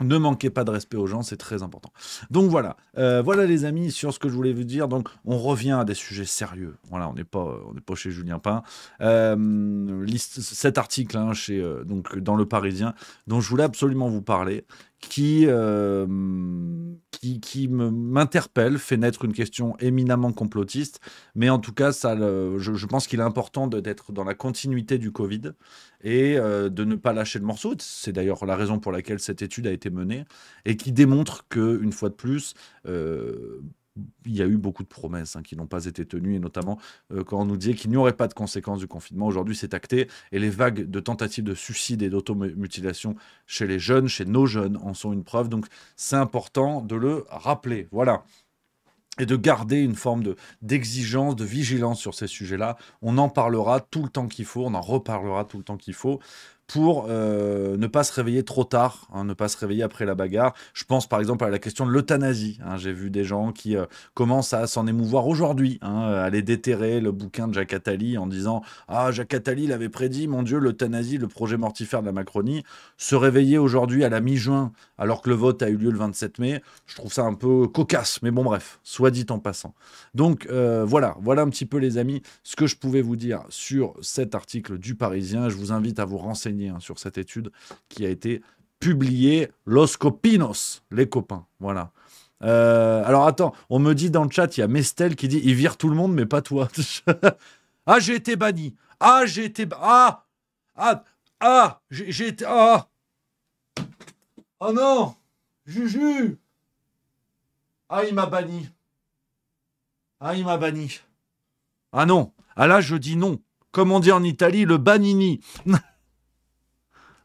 ne manquez pas de respect aux gens, c'est très important. Donc voilà, voilà les amis, sur ce que je voulais vous dire. Donc on revient à des sujets sérieux. Voilà, on n'est pas chez Julien Pain. Cet article hein, donc dans Le Parisien, dont je voulais absolument vous parler, qui m'interpelle, fait naître une question éminemment complotiste, mais en tout cas, je pense qu'il est important d'être dans la continuité du Covid et de ne pas lâcher le morceau. C'est d'ailleurs la raison pour laquelle cette étude a été menée et qui démontre qu'une fois de plus, il y a eu beaucoup de promesses qui n'ont pas été tenues, et notamment quand on nous disait qu'il n'y aurait pas de conséquences du confinement. Aujourd'hui, c'est acté, et les vagues de tentatives de suicide et d'automutilation chez les jeunes, chez nos jeunes, en sont une preuve. Donc, c'est important de le rappeler. Voilà. Et de garder une forme d'exigence, de vigilance sur ces sujets-là. On en parlera tout le temps qu'il faut, on en reparlera tout le temps qu'il faut, pour ne pas se réveiller trop tard, hein, ne pas se réveiller après la bagarre. Je pense par exemple à la question de l'euthanasie. Hein. J'ai vu des gens qui commencent à s'en émouvoir aujourd'hui, hein, à aller déterrer le bouquin de Jacques Attali en disant « Ah, Jacques Attali l'avait prédit, mon Dieu, l'euthanasie, le projet mortifère de la Macronie. » Se réveiller aujourd'hui à la mi-juin, alors que le vote a eu lieu le 27 mai, je trouve ça un peu cocasse. Mais bon, bref, soit dit en passant. Donc voilà un petit peu les amis, ce que je pouvais vous dire sur cet article du Parisien. Je vous invite à vous renseigner sur cette étude qui a été publiée. Los Copinos, les copains, voilà. Alors attends, on me dit dans le chat, il y a Mestel qui dit il vire tout le monde mais pas toi. Ah, j'ai été banni. Ah, j'ai été j'ai été oh non, Juju. Ah, il m'a banni. Ah, il m'a banni. Ah non, ah là je dis non. Comme on dit en Italie, le banini.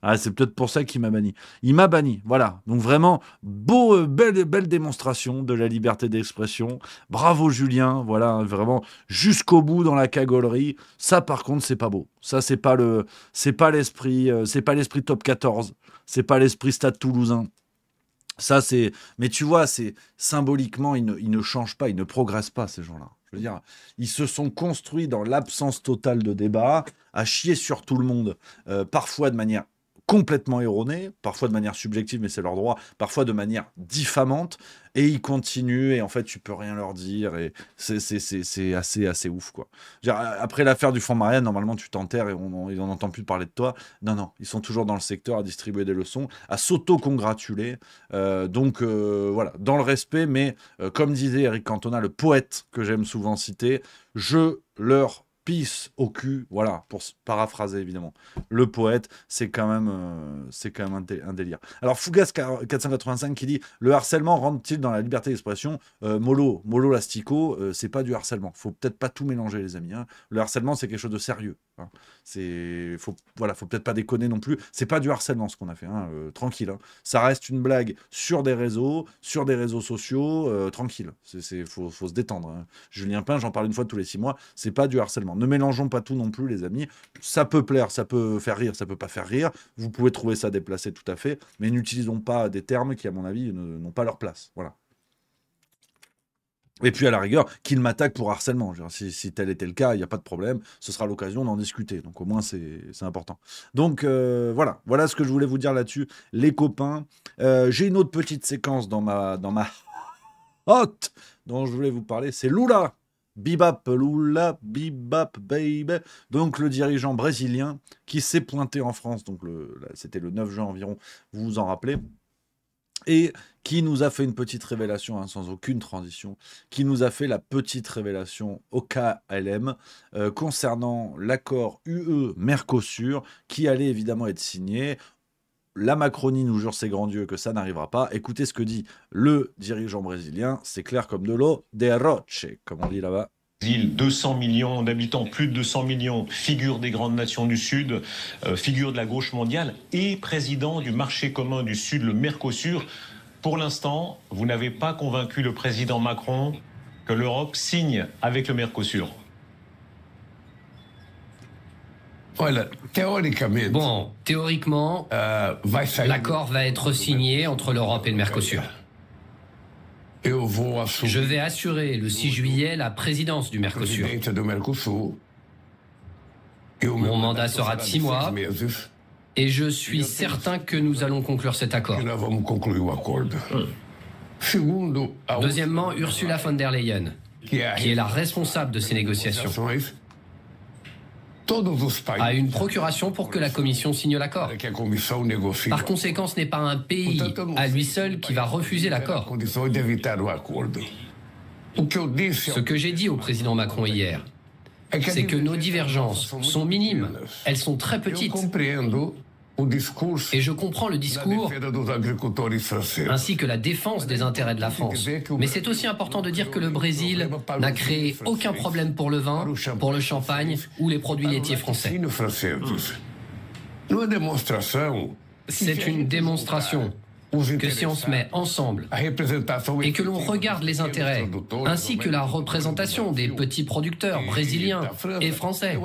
Ah, c'est peut-être pour ça qu'il m'a banni. Il m'a banni, voilà. Donc vraiment, belle démonstration de la liberté d'expression. Bravo Julien, voilà, vraiment jusqu'au bout dans la cagolerie. Ça, par contre, c'est pas beau. Ça, c'est pas l'esprit top 14. C'est pas l'esprit Stade Toulousain. Ça, c'est. Mais tu vois, c'est symboliquement, ils ne changent pas, ils ne progressent pas, ces gens-là. Je veux dire, ils se sont construits dans l'absence totale de débat, à chier sur tout le monde, parfois de manière complètement erronée, parfois de manière subjective, mais c'est leur droit, parfois de manière diffamante, et ils continuent, et en fait, tu peux rien leur dire, et c'est assez ouf, quoi. Après l'affaire du fonds Marianne, normalement, tu t'enterres et on n'entend plus parler de toi. Non, ils sont toujours dans le secteur à distribuer des leçons, à s'auto-congratuler, donc voilà, dans le respect, mais comme disait Eric Cantona, le poète que j'aime souvent citer, je leur Peace au cul, voilà, pour paraphraser évidemment le poète, c'est quand même un délire. Alors Fougas 485 qui dit le harcèlement rentre-t-il dans la liberté d'expression? Molo Lastico, c'est pas du harcèlement. Faut peut-être pas tout mélanger les amis. Hein. Le harcèlement c'est quelque chose de sérieux. Hein. Faut peut-être pas déconner non plus. C'est pas du harcèlement ce qu'on a fait. Hein. Tranquille. Hein. Ça reste une blague sur des réseaux sociaux. Tranquille. Faut se détendre. Hein. Julien Pin, j'en parle une fois tous les 6 mois. C'est pas du harcèlement. Ne mélangeons pas tout non plus, les amis. Ça peut plaire, ça peut faire rire, ça peut pas faire rire. Vous pouvez trouver ça déplacé tout à fait, mais n'utilisons pas des termes qui, à mon avis, n'ont pas leur place. Voilà. Et puis, à la rigueur, qu'il m'attaque pour harcèlement. Si tel était le cas, il n'y a pas de problème. Ce sera l'occasion d'en discuter. Donc, au moins, c'est important. Donc, voilà ce que je voulais vous dire là-dessus, les copains. J'ai une autre petite séquence dans ma hot dont je voulais vous parler. C'est Lula. Bibap, Lula, Bibap, baby. Donc le dirigeant brésilien qui s'est pointé en France, donc c'était le 9 juin environ, vous vous en rappelez, et qui nous a fait une petite révélation, hein, sans aucune transition, qui nous a fait la petite révélation au KLM concernant l'accord UE-Mercosur qui allait évidemment être signé. La Macronie nous jure c'est grandieux que ça n'arrivera pas. Écoutez ce que dit le dirigeant brésilien. C'est clair comme de l'eau des roches, comme on dit là-bas. 200 millions d'habitants, plus de 200 millions, figure des grandes nations du Sud, figure de la gauche mondiale et président du marché commun du Sud, le Mercosur. Pour l'instant, vous n'avez pas convaincu le président Macron que l'Europe signe avec le Mercosur. Bon, théoriquement, l'accord va être signé entre l'Europe et le Mercosur. Je vais assurer le 6 juillet la présidence du Mercosur. Mon mandat sera de 6 mois et je suis certain que nous allons conclure cet accord. Deuxièmement, Ursula von der Leyen, qui est la responsable de ces négociations, a une procuration pour que la Commission signe l'accord. Par conséquent, ce n'est pas un pays à lui seul qui va refuser l'accord. Ce que j'ai dit au président Macron hier, c'est que nos divergences sont minimes, elles sont très petites. Et je comprends le discours ainsi que la défense des intérêts de la France. Mais c'est aussi important de dire que le Brésil n'a créé aucun problème pour le vin, pour le champagne ou les produits laitiers français. C'est une démonstration que si on se met ensemble et que l'on regarde les intérêts ainsi que la représentation des petits producteurs brésiliens et français,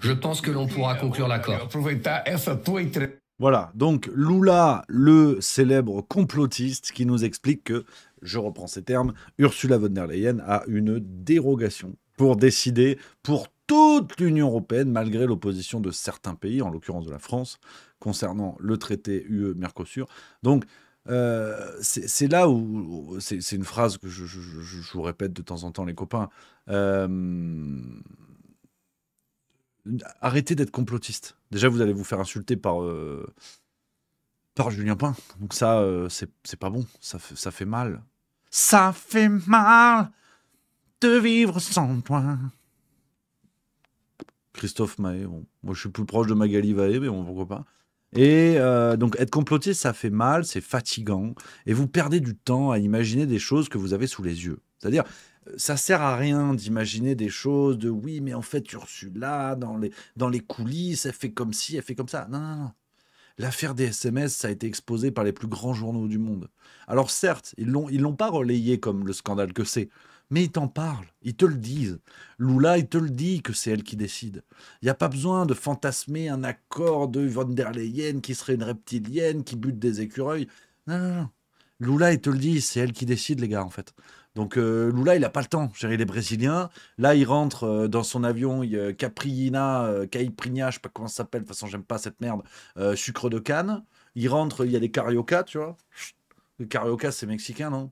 je pense que l'on pourra conclure l'accord. Voilà, donc Lula, le célèbre complotiste qui nous explique que, je reprends ces termes, Ursula von der Leyen a une dérogation pour décider pour toute l'Union européenne, malgré l'opposition de certains pays, en l'occurrence de la France, concernant le traité UE-Mercosur. Donc, c'est là où... C'est une phrase que je vous répète de temps en temps, les copains. Arrêtez d'être complotiste. Déjà, vous allez vous faire insulter par Julien Pin. Donc ça, c'est pas bon. Ça fait mal. Ça fait mal de vivre sans toi. Christophe Maé, bon. Moi je suis plus proche de Magali Vaé, mais bon, pourquoi pas. Et donc être complotiste, ça fait mal, c'est fatigant, et vous perdez du temps à imaginer des choses que vous avez sous les yeux. C'est-à-dire, ça sert à rien d'imaginer des choses de oui, mais en fait Ursula, dans les coulisses, elle fait comme ci, elle fait comme ça. Non, non, non. L'affaire des SMS, ça a été exposé par les plus grands journaux du monde. Alors certes, ils l'ont pas relayé comme le scandale que c'est, mais ils t'en parlent, ils te le disent. Lula, il te le dit que c'est elle qui décide. Il n'y a pas besoin de fantasmer un accord de von der Leyen qui serait une reptilienne, qui bute des écureuils. Non, non, non. Lula, il te le dit, c'est elle qui décide, les gars, en fait. Donc Lula, il n'a pas le temps. Il est brésilien. Là, il rentre dans son avion, Caipirinha, je ne sais pas comment ça s'appelle. De toute façon, j'aime pas cette merde. Sucre de canne. Il rentre, il y a des carioca, tu vois. Le carioca, c'est mexicain, non?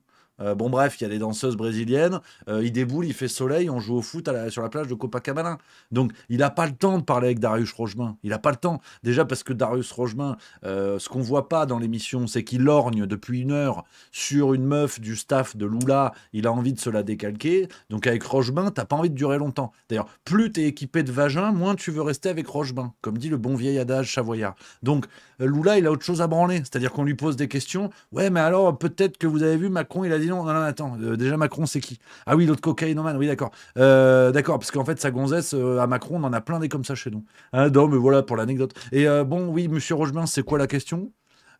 Bon bref, il y a des danseuses brésiliennes, il déboule, il fait soleil, on joue au foot sur la plage de Copacabana. Donc il n'a pas le temps de parler avec Darius Rochemin. Il n'a pas le temps. Déjà parce que Darius Rochemin, ce qu'on voit pas dans l'émission, c'est qu'il lorgne depuis 1 heure sur une meuf du staff de Lula. Il a envie de se la décalquer. Donc avec Rochemin, t'as pas envie de durer longtemps. D'ailleurs, plus t'es équipé de vagin, moins tu veux rester avec Rochemin, comme dit le bon vieil adage savoyard. Donc Lula, il a autre chose à branler. C'est-à-dire qu'on lui pose des questions. Ouais, mais alors peut-être que vous avez vu Macron, il a dit non, attends, déjà Macron c'est qui? Ah oui, l'autre cocaïnomane, oui d'accord. D'accord, parce qu'en fait sa gonzesse à Macron, on en a plein des comme ça chez nous. Non, mais voilà pour l'anecdote. Et bon, oui, monsieur Rochemin, c'est quoi la question?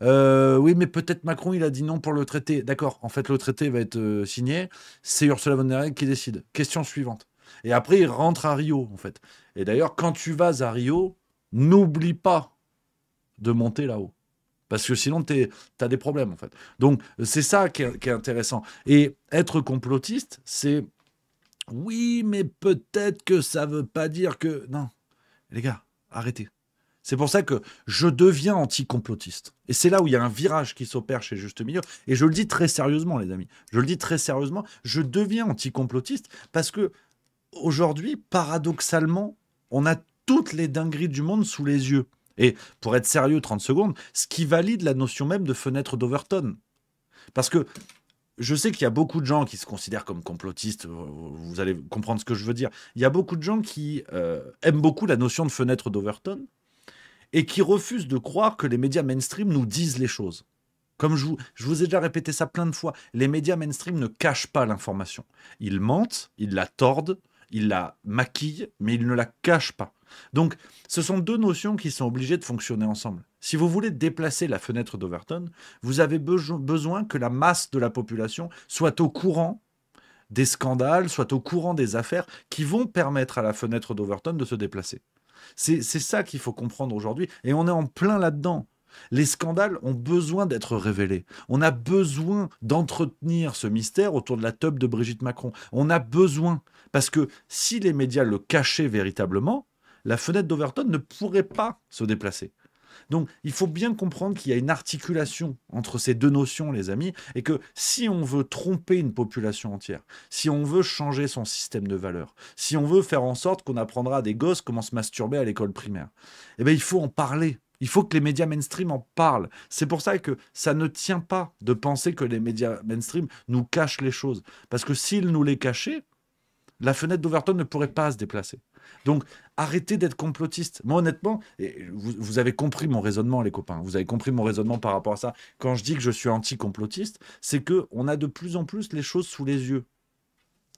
Oui, mais peut-être Macron, il a dit non pour le traité. D'accord, en fait le traité va être signé, c'est Ursula von der Leyen qui décide. Question suivante. Et après, il rentre à Rio, en fait. Et d'ailleurs, quand tu vas à Rio, n'oublie pas de monter là-haut. Parce que sinon, t'as des problèmes, en fait. Donc, c'est ça qui est intéressant. Et être complotiste, c'est... Oui, mais peut-être que ça veut pas dire que... Non, les gars, arrêtez. C'est pour ça que je deviens anti-complotiste. Et c'est là où il y a un virage qui s'opère chez Juste Milieu. Et je le dis très sérieusement, les amis. Je le dis très sérieusement. Je deviens anti-complotiste parce que aujourd'hui, paradoxalement, on a toutes les dingueries du monde sous les yeux. Et pour être sérieux, 30 secondes, ce qui valide la notion même de fenêtre d'Overton. Parce que je sais qu'il y a beaucoup de gens qui se considèrent comme complotistes, vous allez comprendre ce que je veux dire. Il y a beaucoup de gens qui aiment beaucoup la notion de fenêtre d'Overton et qui refusent de croire que les médias mainstream nous disent les choses. Comme je vous ai déjà répété ça plein de fois, les médias mainstream ne cachent pas l'information. Ils mentent, ils la tordent, ils la maquillent, mais ils ne la cachent pas. Donc, ce sont deux notions qui sont obligées de fonctionner ensemble. Si vous voulez déplacer la fenêtre d'Overton, vous avez besoin que la masse de la population soit au courant des scandales, soit au courant des affaires qui vont permettre à la fenêtre d'Overton de se déplacer. C'est ça qu'il faut comprendre aujourd'hui, et on est en plein là-dedans. Les scandales ont besoin d'être révélés. On a besoin d'entretenir ce mystère autour de la teub de Brigitte Macron. On a besoin, parce que si les médias le cachaient véritablement, la fenêtre d'Overton ne pourrait pas se déplacer. Donc, il faut bien comprendre qu'il y a une articulation entre ces deux notions, les amis, et que si on veut tromper une population entière, si on veut changer son système de valeurs, si on veut faire en sorte qu'on apprendra à des gosses comment se masturber à l'école primaire, eh bien, il faut en parler. Il faut que les médias mainstream en parlent. C'est pour ça que ça ne tient pas de penser que les médias mainstream nous cachent les choses. Parce que s'ils nous les cachaient, la fenêtre d'Overton ne pourrait pas se déplacer. Donc, arrêtez d'être complotiste. Moi, honnêtement, et vous avez compris mon raisonnement, les copains. Vous avez compris mon raisonnement par rapport à ça. Quand je dis que je suis anti-complotiste, c'est qu'on a de plus en plus les choses sous les yeux.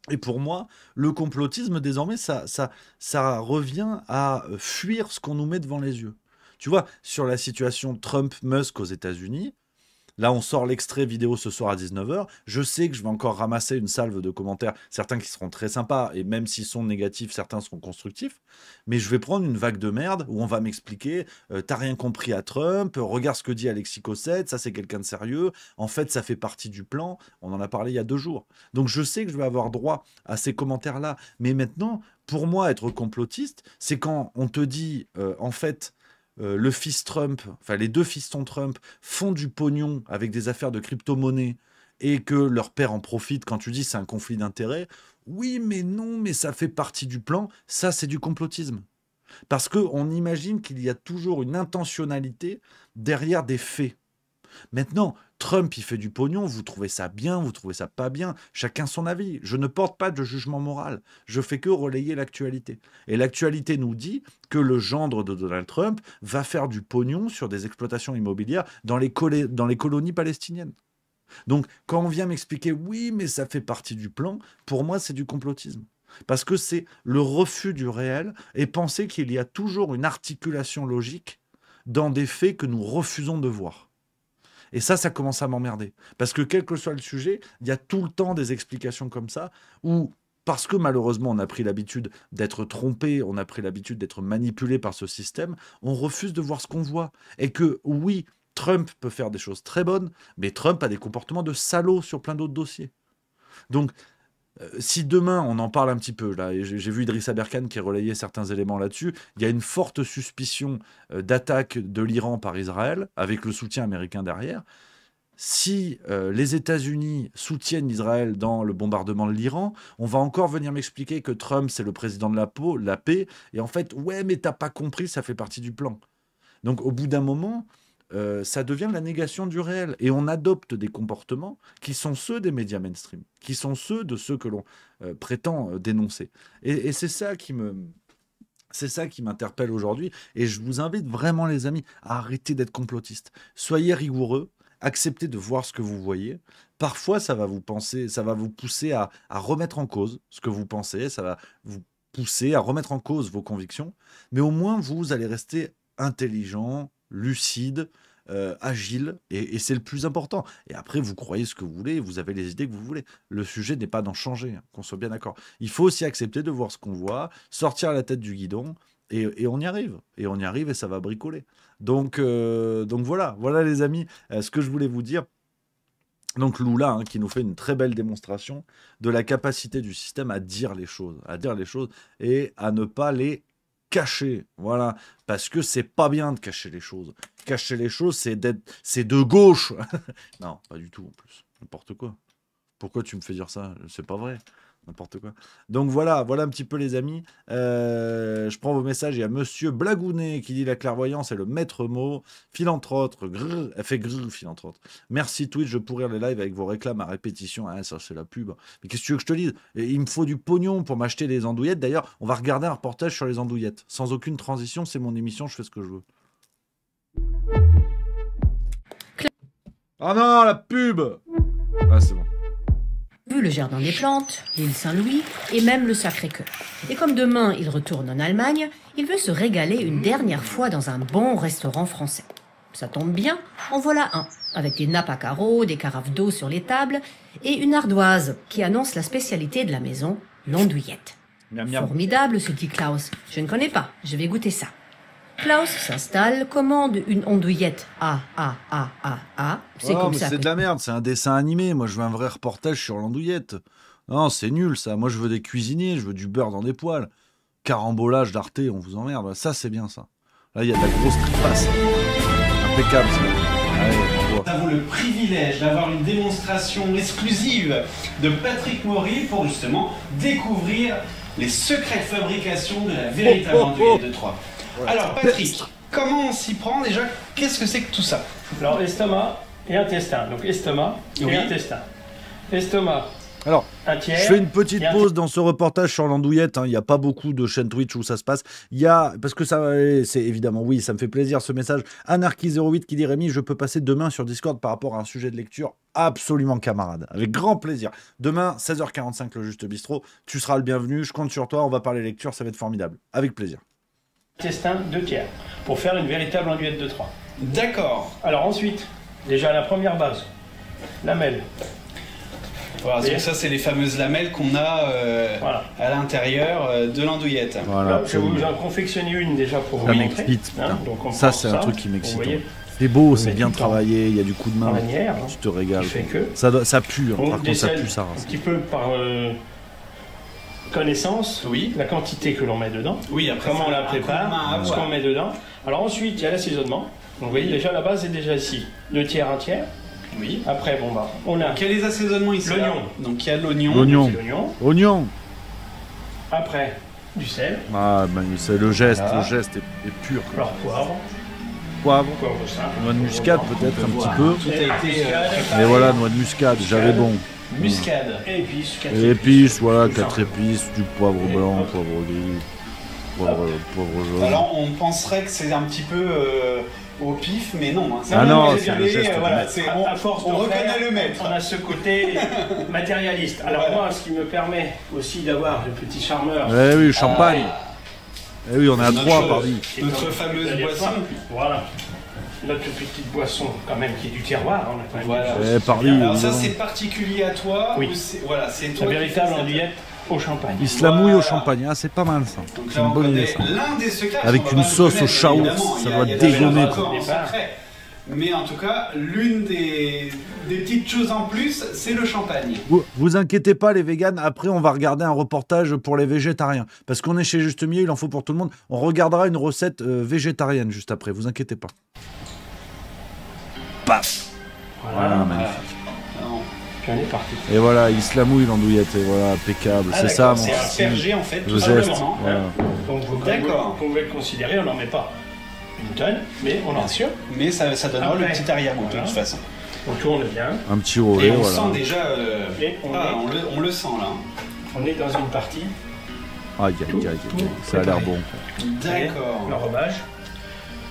Et pour moi, le complotisme, désormais, ça revient à fuir ce qu'on nous met devant les yeux. Tu vois, sur la situation Trump-Musk aux États-Unis, là, on sort l'extrait vidéo ce soir à 19h. Je sais que je vais encore ramasser une salve de commentaires, certains qui seront très sympas, et même s'ils sont négatifs, certains seront constructifs. Mais je vais prendre une vague de merde où on va m'expliquer t'as rien compris à Trump, regarde ce que dit Alexis Cossette, ça c'est quelqu'un de sérieux, en fait ça fait partie du plan. On en a parlé il y a 2 jours. Donc je sais que je vais avoir droit à ces commentaires-là. Mais maintenant, pour moi, être complotiste, c'est quand on te dit en fait... le fils Trump, enfin les 2 fistons Trump font du pognon avec des affaires de crypto-monnaie et que leur père en profite quand tu dis c'est un conflit d'intérêts. Oui, mais non, mais ça fait partie du plan. Ça, c'est du complotisme. Parce qu'on imagine qu'il y a toujours une intentionnalité derrière des faits. Maintenant, Trump, il fait du pognon, vous trouvez ça bien, vous trouvez ça pas bien, chacun son avis. Je ne porte pas de jugement moral, je fais que relayer l'actualité. Et l'actualité nous dit que le gendre de Donald Trump va faire du pognon sur des exploitations immobilières dans les colonies palestiniennes. Donc, quand on vient m'expliquer, oui, mais ça fait partie du plan, pour moi, c'est du complotisme. Parce que c'est le refus du réel et penser qu'il y a toujours une articulation logique dans des faits que nous refusons de voir. Et ça commence à m'emmerder. Parce que quel que soit le sujet, il y a tout le temps des explications comme ça, où, parce que malheureusement on a pris l'habitude d'être trompé, on a pris l'habitude d'être manipulé par ce système, on refuse de voir ce qu'on voit. Et que oui, Trump peut faire des choses très bonnes, mais Trump a des comportements de salaud sur plein d'autres dossiers. Donc, si demain, on en parle un petit peu, là, et j'ai vu Idriss Aberkan qui relayait certains éléments là-dessus, il y a une forte suspicion d'attaque de l'Iran par Israël, avec le soutien américain derrière. si les États-Unis soutiennent Israël dans le bombardement de l'Iran, on va encore venir m'expliquer que Trump, c'est le président de la paix. Et en fait, ouais, mais t'as pas compris, ça fait partie du plan. Donc, au bout d'un moment, ça devient la négation du réel. Et on adopte des comportements qui sont ceux des médias mainstream, qui sont ceux de ceux que l'on prétend dénoncer. Et c'est ça qui me... C'est ça qui m'interpelle aujourd'hui. Et je vous invite vraiment, les amis, à arrêter d'être complotistes. Soyez rigoureux. Acceptez de voir ce que vous voyez. Parfois, ça va vous pousser à remettre en cause ce que vous pensez. Ça va vous pousser à remettre en cause vos convictions. Mais au moins, vous allez rester intelligent, lucide, agile. Et c'est le plus important. Et après, vous croyez ce que vous voulez. Vous avez les idées que vous voulez. Le sujet n'est pas d'en changer, hein, qu'on soit bien d'accord. Il faut aussi accepter de voir ce qu'on voit, sortir la tête du guidon. Et on y arrive. Et on y arrive et ça va bricoler. Donc voilà, les amis, ce que je voulais vous dire. Donc Lula, hein, qui nous fait une très belle démonstration de la capacité du système à dire les choses et à ne pas les cacher. Voilà, parce que c'est pas bien de cacher les choses. Cacher les choses, c'est de gauche. Non, pas du tout en plus. N'importe quoi. Pourquoi tu me fais dire ça? C'est pas vrai. N'importe quoi. Donc voilà un petit peu, les amis. Je prends vos messages. Il y a Monsieur Blagounet qui dit la clairvoyance est le maître mot. Philanthrope, elle fait philanthrope. Merci Twitch, je pourrais les lives avec vos réclames à répétition. Ah, ça c'est la pub. Mais qu'est-ce que tu veux que je te dise? Il me faut du pognon pour m'acheter des andouillettes. D'ailleurs, on va regarder un reportage sur les andouillettes. Sans aucune transition, c'est mon émission, je fais ce que je veux. Ah non, la pub! Ah, c'est bon. Le Jardin des Plantes, l'île Saint-Louis et même le Sacré-Cœur. Et comme demain il retourne en Allemagne, il veut se régaler une dernière fois dans un bon restaurant français. Ça tombe bien, en voilà un, avec des nappes à carreaux, des carafes d'eau sur les tables et une ardoise qui annonce la spécialité de la maison, l'andouillette. Miam, miam. Formidable, se dit Klaus. Je ne connais pas, je vais goûter ça. Klaus s'installe, commande une andouillette. C'est comme ça. C'est de la merde, c'est un dessin animé. Moi, je veux un vrai reportage sur l'andouillette. Non, c'est nul, ça. Moi, je veux des cuisiniers, je veux du beurre dans des poêles. Carambolage d'Arte, on vous emmerde. Ça, c'est bien, ça. Là, il y a de la grosse tripasse. Impeccable, ça. Allez, nous avons le privilège d'avoir une démonstration exclusive de Patrick Maury pour justement découvrir les secrets de fabrication de la véritable andouillette de Troyes. Alors Patrick, comment on s'y prend déjà? Qu'est-ce que c'est que tout ça? Alors estomac et intestin. Donc estomac et intestin. Estomac. Alors, un tiers, je fais une petite pause dans ce reportage sur l'andouillette. Il n'y a pas beaucoup de chaînes Twitch où ça se passe. Il y a, parce que ça, c'est évidemment, oui, ça me fait plaisir ce message. Anarchy08 qui dit Rémi, je peux passer demain sur Discord par rapport à un sujet de lecture. Absolument, camarade. Avec grand plaisir. Demain, 16h45, le Juste Bistrot. Tu seras le bienvenu. Je compte sur toi. On va parler lecture. Ça va être formidable. Avec plaisir. Intestin 2 tiers. Pour faire une véritable andouillette de Troyes. D'accord. Alors ensuite, déjà la première base. Lamelle. Voilà, donc ça, c'est les fameuses lamelles qu'on a à l'intérieur de l'andouillette. Voilà, je vais vous en confectionner une déjà pour vous montrer. Donc ça, c'est un truc qui m'excite. C'est beau, c'est bien travaillé, il y a du coup de main. Tu te régales. Ça pue, hein. Par contre, ça pue, ça rase. Un petit peu par connaissance, la quantité que l'on met dedans, après comment on la prépare, ce qu'on met dedans. Alors ensuite, il y a l'assaisonnement. Donc vous voyez, déjà la base est déjà ici. 2 tiers, 1 tiers. Oui. Après, on a... Quel est les assaisonnements ici? L'oignon. Donc il y a l'oignon. Oignon. Après, du sel. Ah, ben, c'est le geste est pur. Alors poivre. Noix de muscade peut-être un petit peu. Et voilà, noix de muscade, j'avais bon. Muscade. Épices. Épices, voilà, 4 épices, du poivre blanc, poivre gris, poivre jaune. Alors on penserait que c'est un petit peu au pif, mais non. Ah non, c'est le geste. À force on reconnaît le maître. On a ce côté matérialiste. Alors moi, ce qui me permet aussi d'avoir le petit charmeur. Eh oui, champagne. Eh oui, on est à 3, pardi. Notre fameuse boisson. Voilà. Notre petite boisson, quand même, qui est du terroir. On a quand même Alors ça, c'est particulier à toi. Oui. Voilà, c'est toi. La véritable andouillette au champagne. Il se la mouille au champagne, c'est pas mal ça. C'est une bonne idée ça. L'un des secrets. Avec une sauce au chaours, ça doit dégonner. Mais en tout cas, l'une des petites choses en plus, c'est le champagne. Vous inquiétez pas les véganes, après on va regarder un reportage pour les végétariens. Parce qu'on est chez Juste Milieu, il en faut pour tout le monde. On regardera une recette végétarienne juste après, vous inquiétez pas. Paf. Voilà, magnifique. Puis on est parti. Et voilà, il se la mouille l'andouillette, et voilà, impeccable. C'est ça, mon c'est aspergé en fait, le geste. Voilà. Donc vous pouvez le considérer, on n'en met pas une tonne, mais on en sûr. Mais ça donnera le petit arrière-goût de toute façon. On tourne bien. Un petit relais, et on voilà. sent déjà... on le sent là. On est dans une partie. Aïe, ça a l'air bon. D'accord. L'enrobage.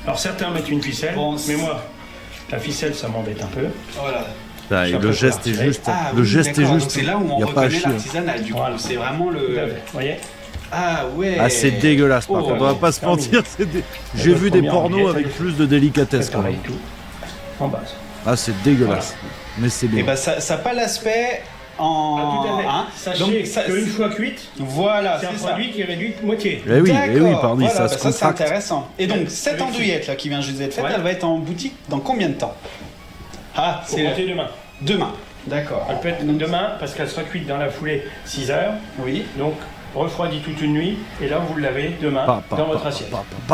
Alors certains mettent une ficelle, mais moi, la ficelle, ça m'embête un peu. Voilà. Là, le geste est juste. Le geste est juste. C'est là où on reconnaît l'artisanal, du coup. C'est vraiment le... Vous voyez. Ah ouais. Ah, c'est dégueulasse, par contre, on va pas se mentir. J'ai vu des pornos avec plus de délicatesse quand même. En base. Ah, c'est dégueulasse. Mais c'est bien. Et bah ça n'a pas l'aspect en... Ah, tout à fait. Hein. Sachez qu'une fois cuite, voilà, c'est un produit qui est réduit de moitié. Eh oui, pardon, voilà, ça se ça c'est contracte. intéressant. Et donc, cette andouillette là qui vient juste d'être faite, elle va être en boutique dans combien de temps? Ah, c'est demain. Demain, d'accord. Elle peut être demain parce qu'elle sera cuite dans la foulée 6 heures. Oui. Donc, refroidie toute une nuit, et là vous l'avez demain dans votre assiette.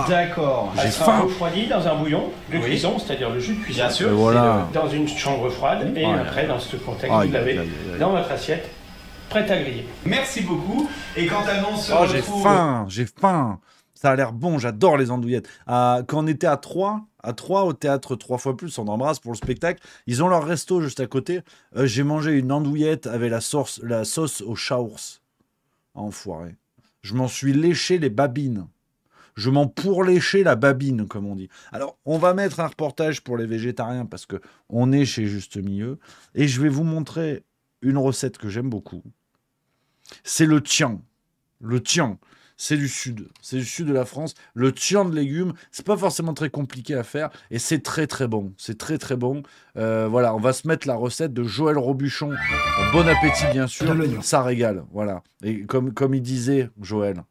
D'accord. Elle sera refroidie dans un bouillon de cuisson, c'est-à-dire le jus de cuisson. Bien sûr. Voilà. Dans une chambre froide, et après dans ce contexte, vous l'avez dans votre assiette, prête à griller. Merci beaucoup. Et quand annonce j'ai faim. Ça a l'air bon, j'adore les andouillettes. Quand on était à Troyes au théâtre 3 fois plus, on embrasse pour le spectacle, ils ont leur resto juste à côté. J'ai mangé une andouillette avec la sauce au chat ours. Enfoiré. Je m'en suis léché les babines. Je m'en pourléché la babine, comme on dit. Alors, on va mettre un reportage pour les végétariens parce que on est chez Juste Milieu. Et je vais vous montrer une recette que j'aime beaucoup. C'est le tian. Le tian, c'est du sud. C'est du sud de la France. Le tian de légumes, c'est pas forcément très compliqué à faire. Et c'est très, très bon. C'est très, très bon. Voilà, on va se mettre la recette de Joël Robuchon. Bon appétit, bien sûr. Ça régale. Voilà. Et comme il disait, Joël.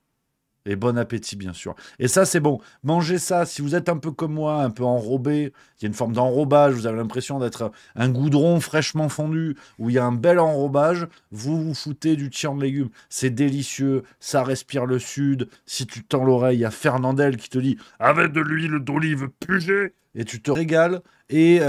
Et bon appétit, bien sûr. Et ça, c'est bon. Mangez ça. Si vous êtes un peu comme moi, un peu enrobé, il y a une forme d'enrobage, vous avez l'impression d'être un goudron fraîchement fondu, où il y a un bel enrobage, vous vous foutez du tian de légumes. C'est délicieux, ça respire le sud. Si tu tends l'oreille, il y a Fernandel qui te dit « Avec de l'huile d'olive pugée !» Et tu te régales. Et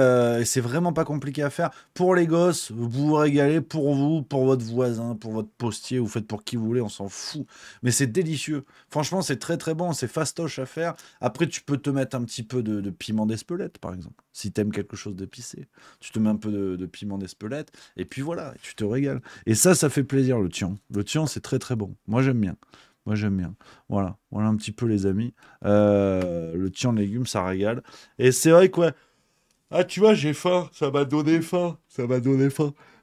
c'est vraiment pas compliqué à faire. Pour les gosses, vous vous régalez. Pour vous, pour votre voisin, pour votre postier, vous faites pour qui vous voulez, on s'en fout. Mais c'est délicieux. Franchement, c'est très très bon. C'est fastoche à faire. Après, tu peux te mettre un petit peu de piment d'Espelette, par exemple. Si t'aimes quelque chose d'épicé, tu te mets un peu de piment d'Espelette. Et puis voilà, tu te régales. Et ça fait plaisir, le tian. Le tian, c'est très très bon. Moi, j'aime bien. Voilà un petit peu, les amis. Le tian de légumes, ça régale. Et c'est vrai que, ouais. Ah, tu vois, j'ai faim. Ça m'a donné faim.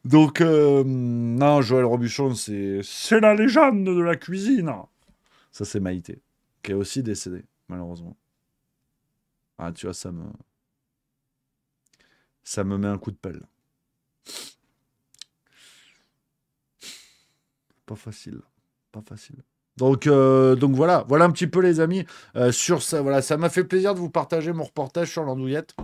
Donc, non, Joël Robuchon, c'est la légende de la cuisine. Ça, c'est Maïté, qui est aussi décédée, malheureusement. Ah, tu vois, ça me met un coup de pelle. Pas facile. Donc voilà un petit peu, les amis, sur ça. Voilà, ça m'a fait plaisir de vous partager mon reportage sur l'andouillette.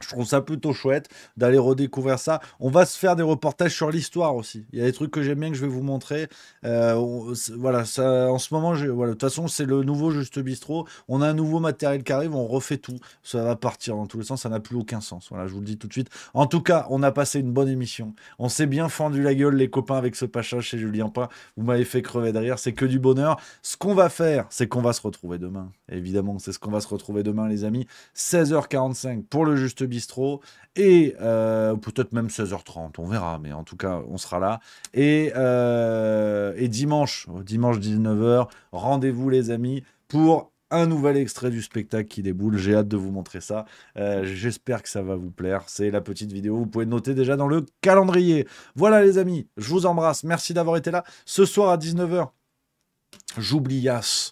Je trouve ça plutôt chouette d'aller redécouvrir ça. On va se faire des reportages sur l'histoire aussi. Il y a des trucs que j'aime bien que je vais vous montrer. Voilà, ça, en ce moment, voilà, de toute façon, c'est le nouveau Juste Bistrot. On a un nouveau matériel qui arrive, on refait tout. Ça va partir dans tous les sens, ça n'a plus aucun sens. Voilà, je vous le dis tout de suite. En tout cas, on a passé une bonne émission. On s'est bien fendu la gueule, les copains, avec ce pachage chez Julien Pain. Vous m'avez fait crever de rire, c'est que du bonheur. Ce qu'on va faire, c'est qu'on va se retrouver demain. Évidemment, c'est ce qu'on va se retrouver demain, les amis. 16h45 pour le Juste Bistrot et peut-être même 16h30, on verra, mais en tout cas on sera là et dimanche 19h, rendez-vous, les amis, pour un nouvel extrait du spectacle qui déboule. J'ai hâte de vous montrer ça. J'espère que ça va vous plaire. C'est la petite vidéo, vous pouvez noter déjà dans le calendrier. Voilà, les amis, je vous embrasse, merci d'avoir été là. Ce soir à 19h, j'oubliasse.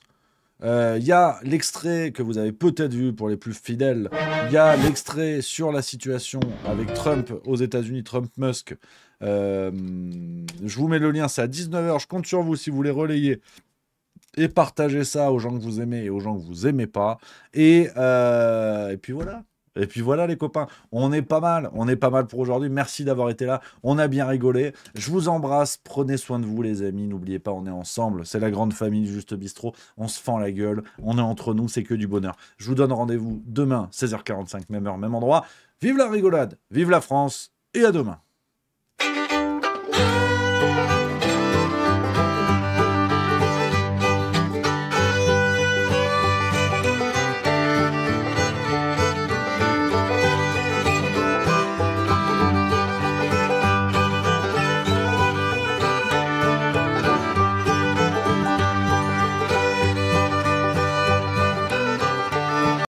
Il y a l'extrait que vous avez peut-être vu pour les plus fidèles. Il y a l'extrait sur la situation avec Trump aux États-Unis, Trump-Musk. Je vous mets le lien, c'est à 19h. Je compte sur vous si vous voulez relayer et partager ça aux gens que vous aimez et aux gens que vous aimez pas. Et puis voilà. Et puis voilà les copains, on est pas mal pour aujourd'hui. Merci d'avoir été là, on a bien rigolé. Je vous embrasse, prenez soin de vous les amis, n'oubliez pas, on est ensemble, c'est la grande famille du Juste Bistrot, on se fend la gueule, on est entre nous, c'est que du bonheur. Je vous donne rendez-vous demain, 16h45, même heure, même endroit. Vive la rigolade, vive la France, et à demain.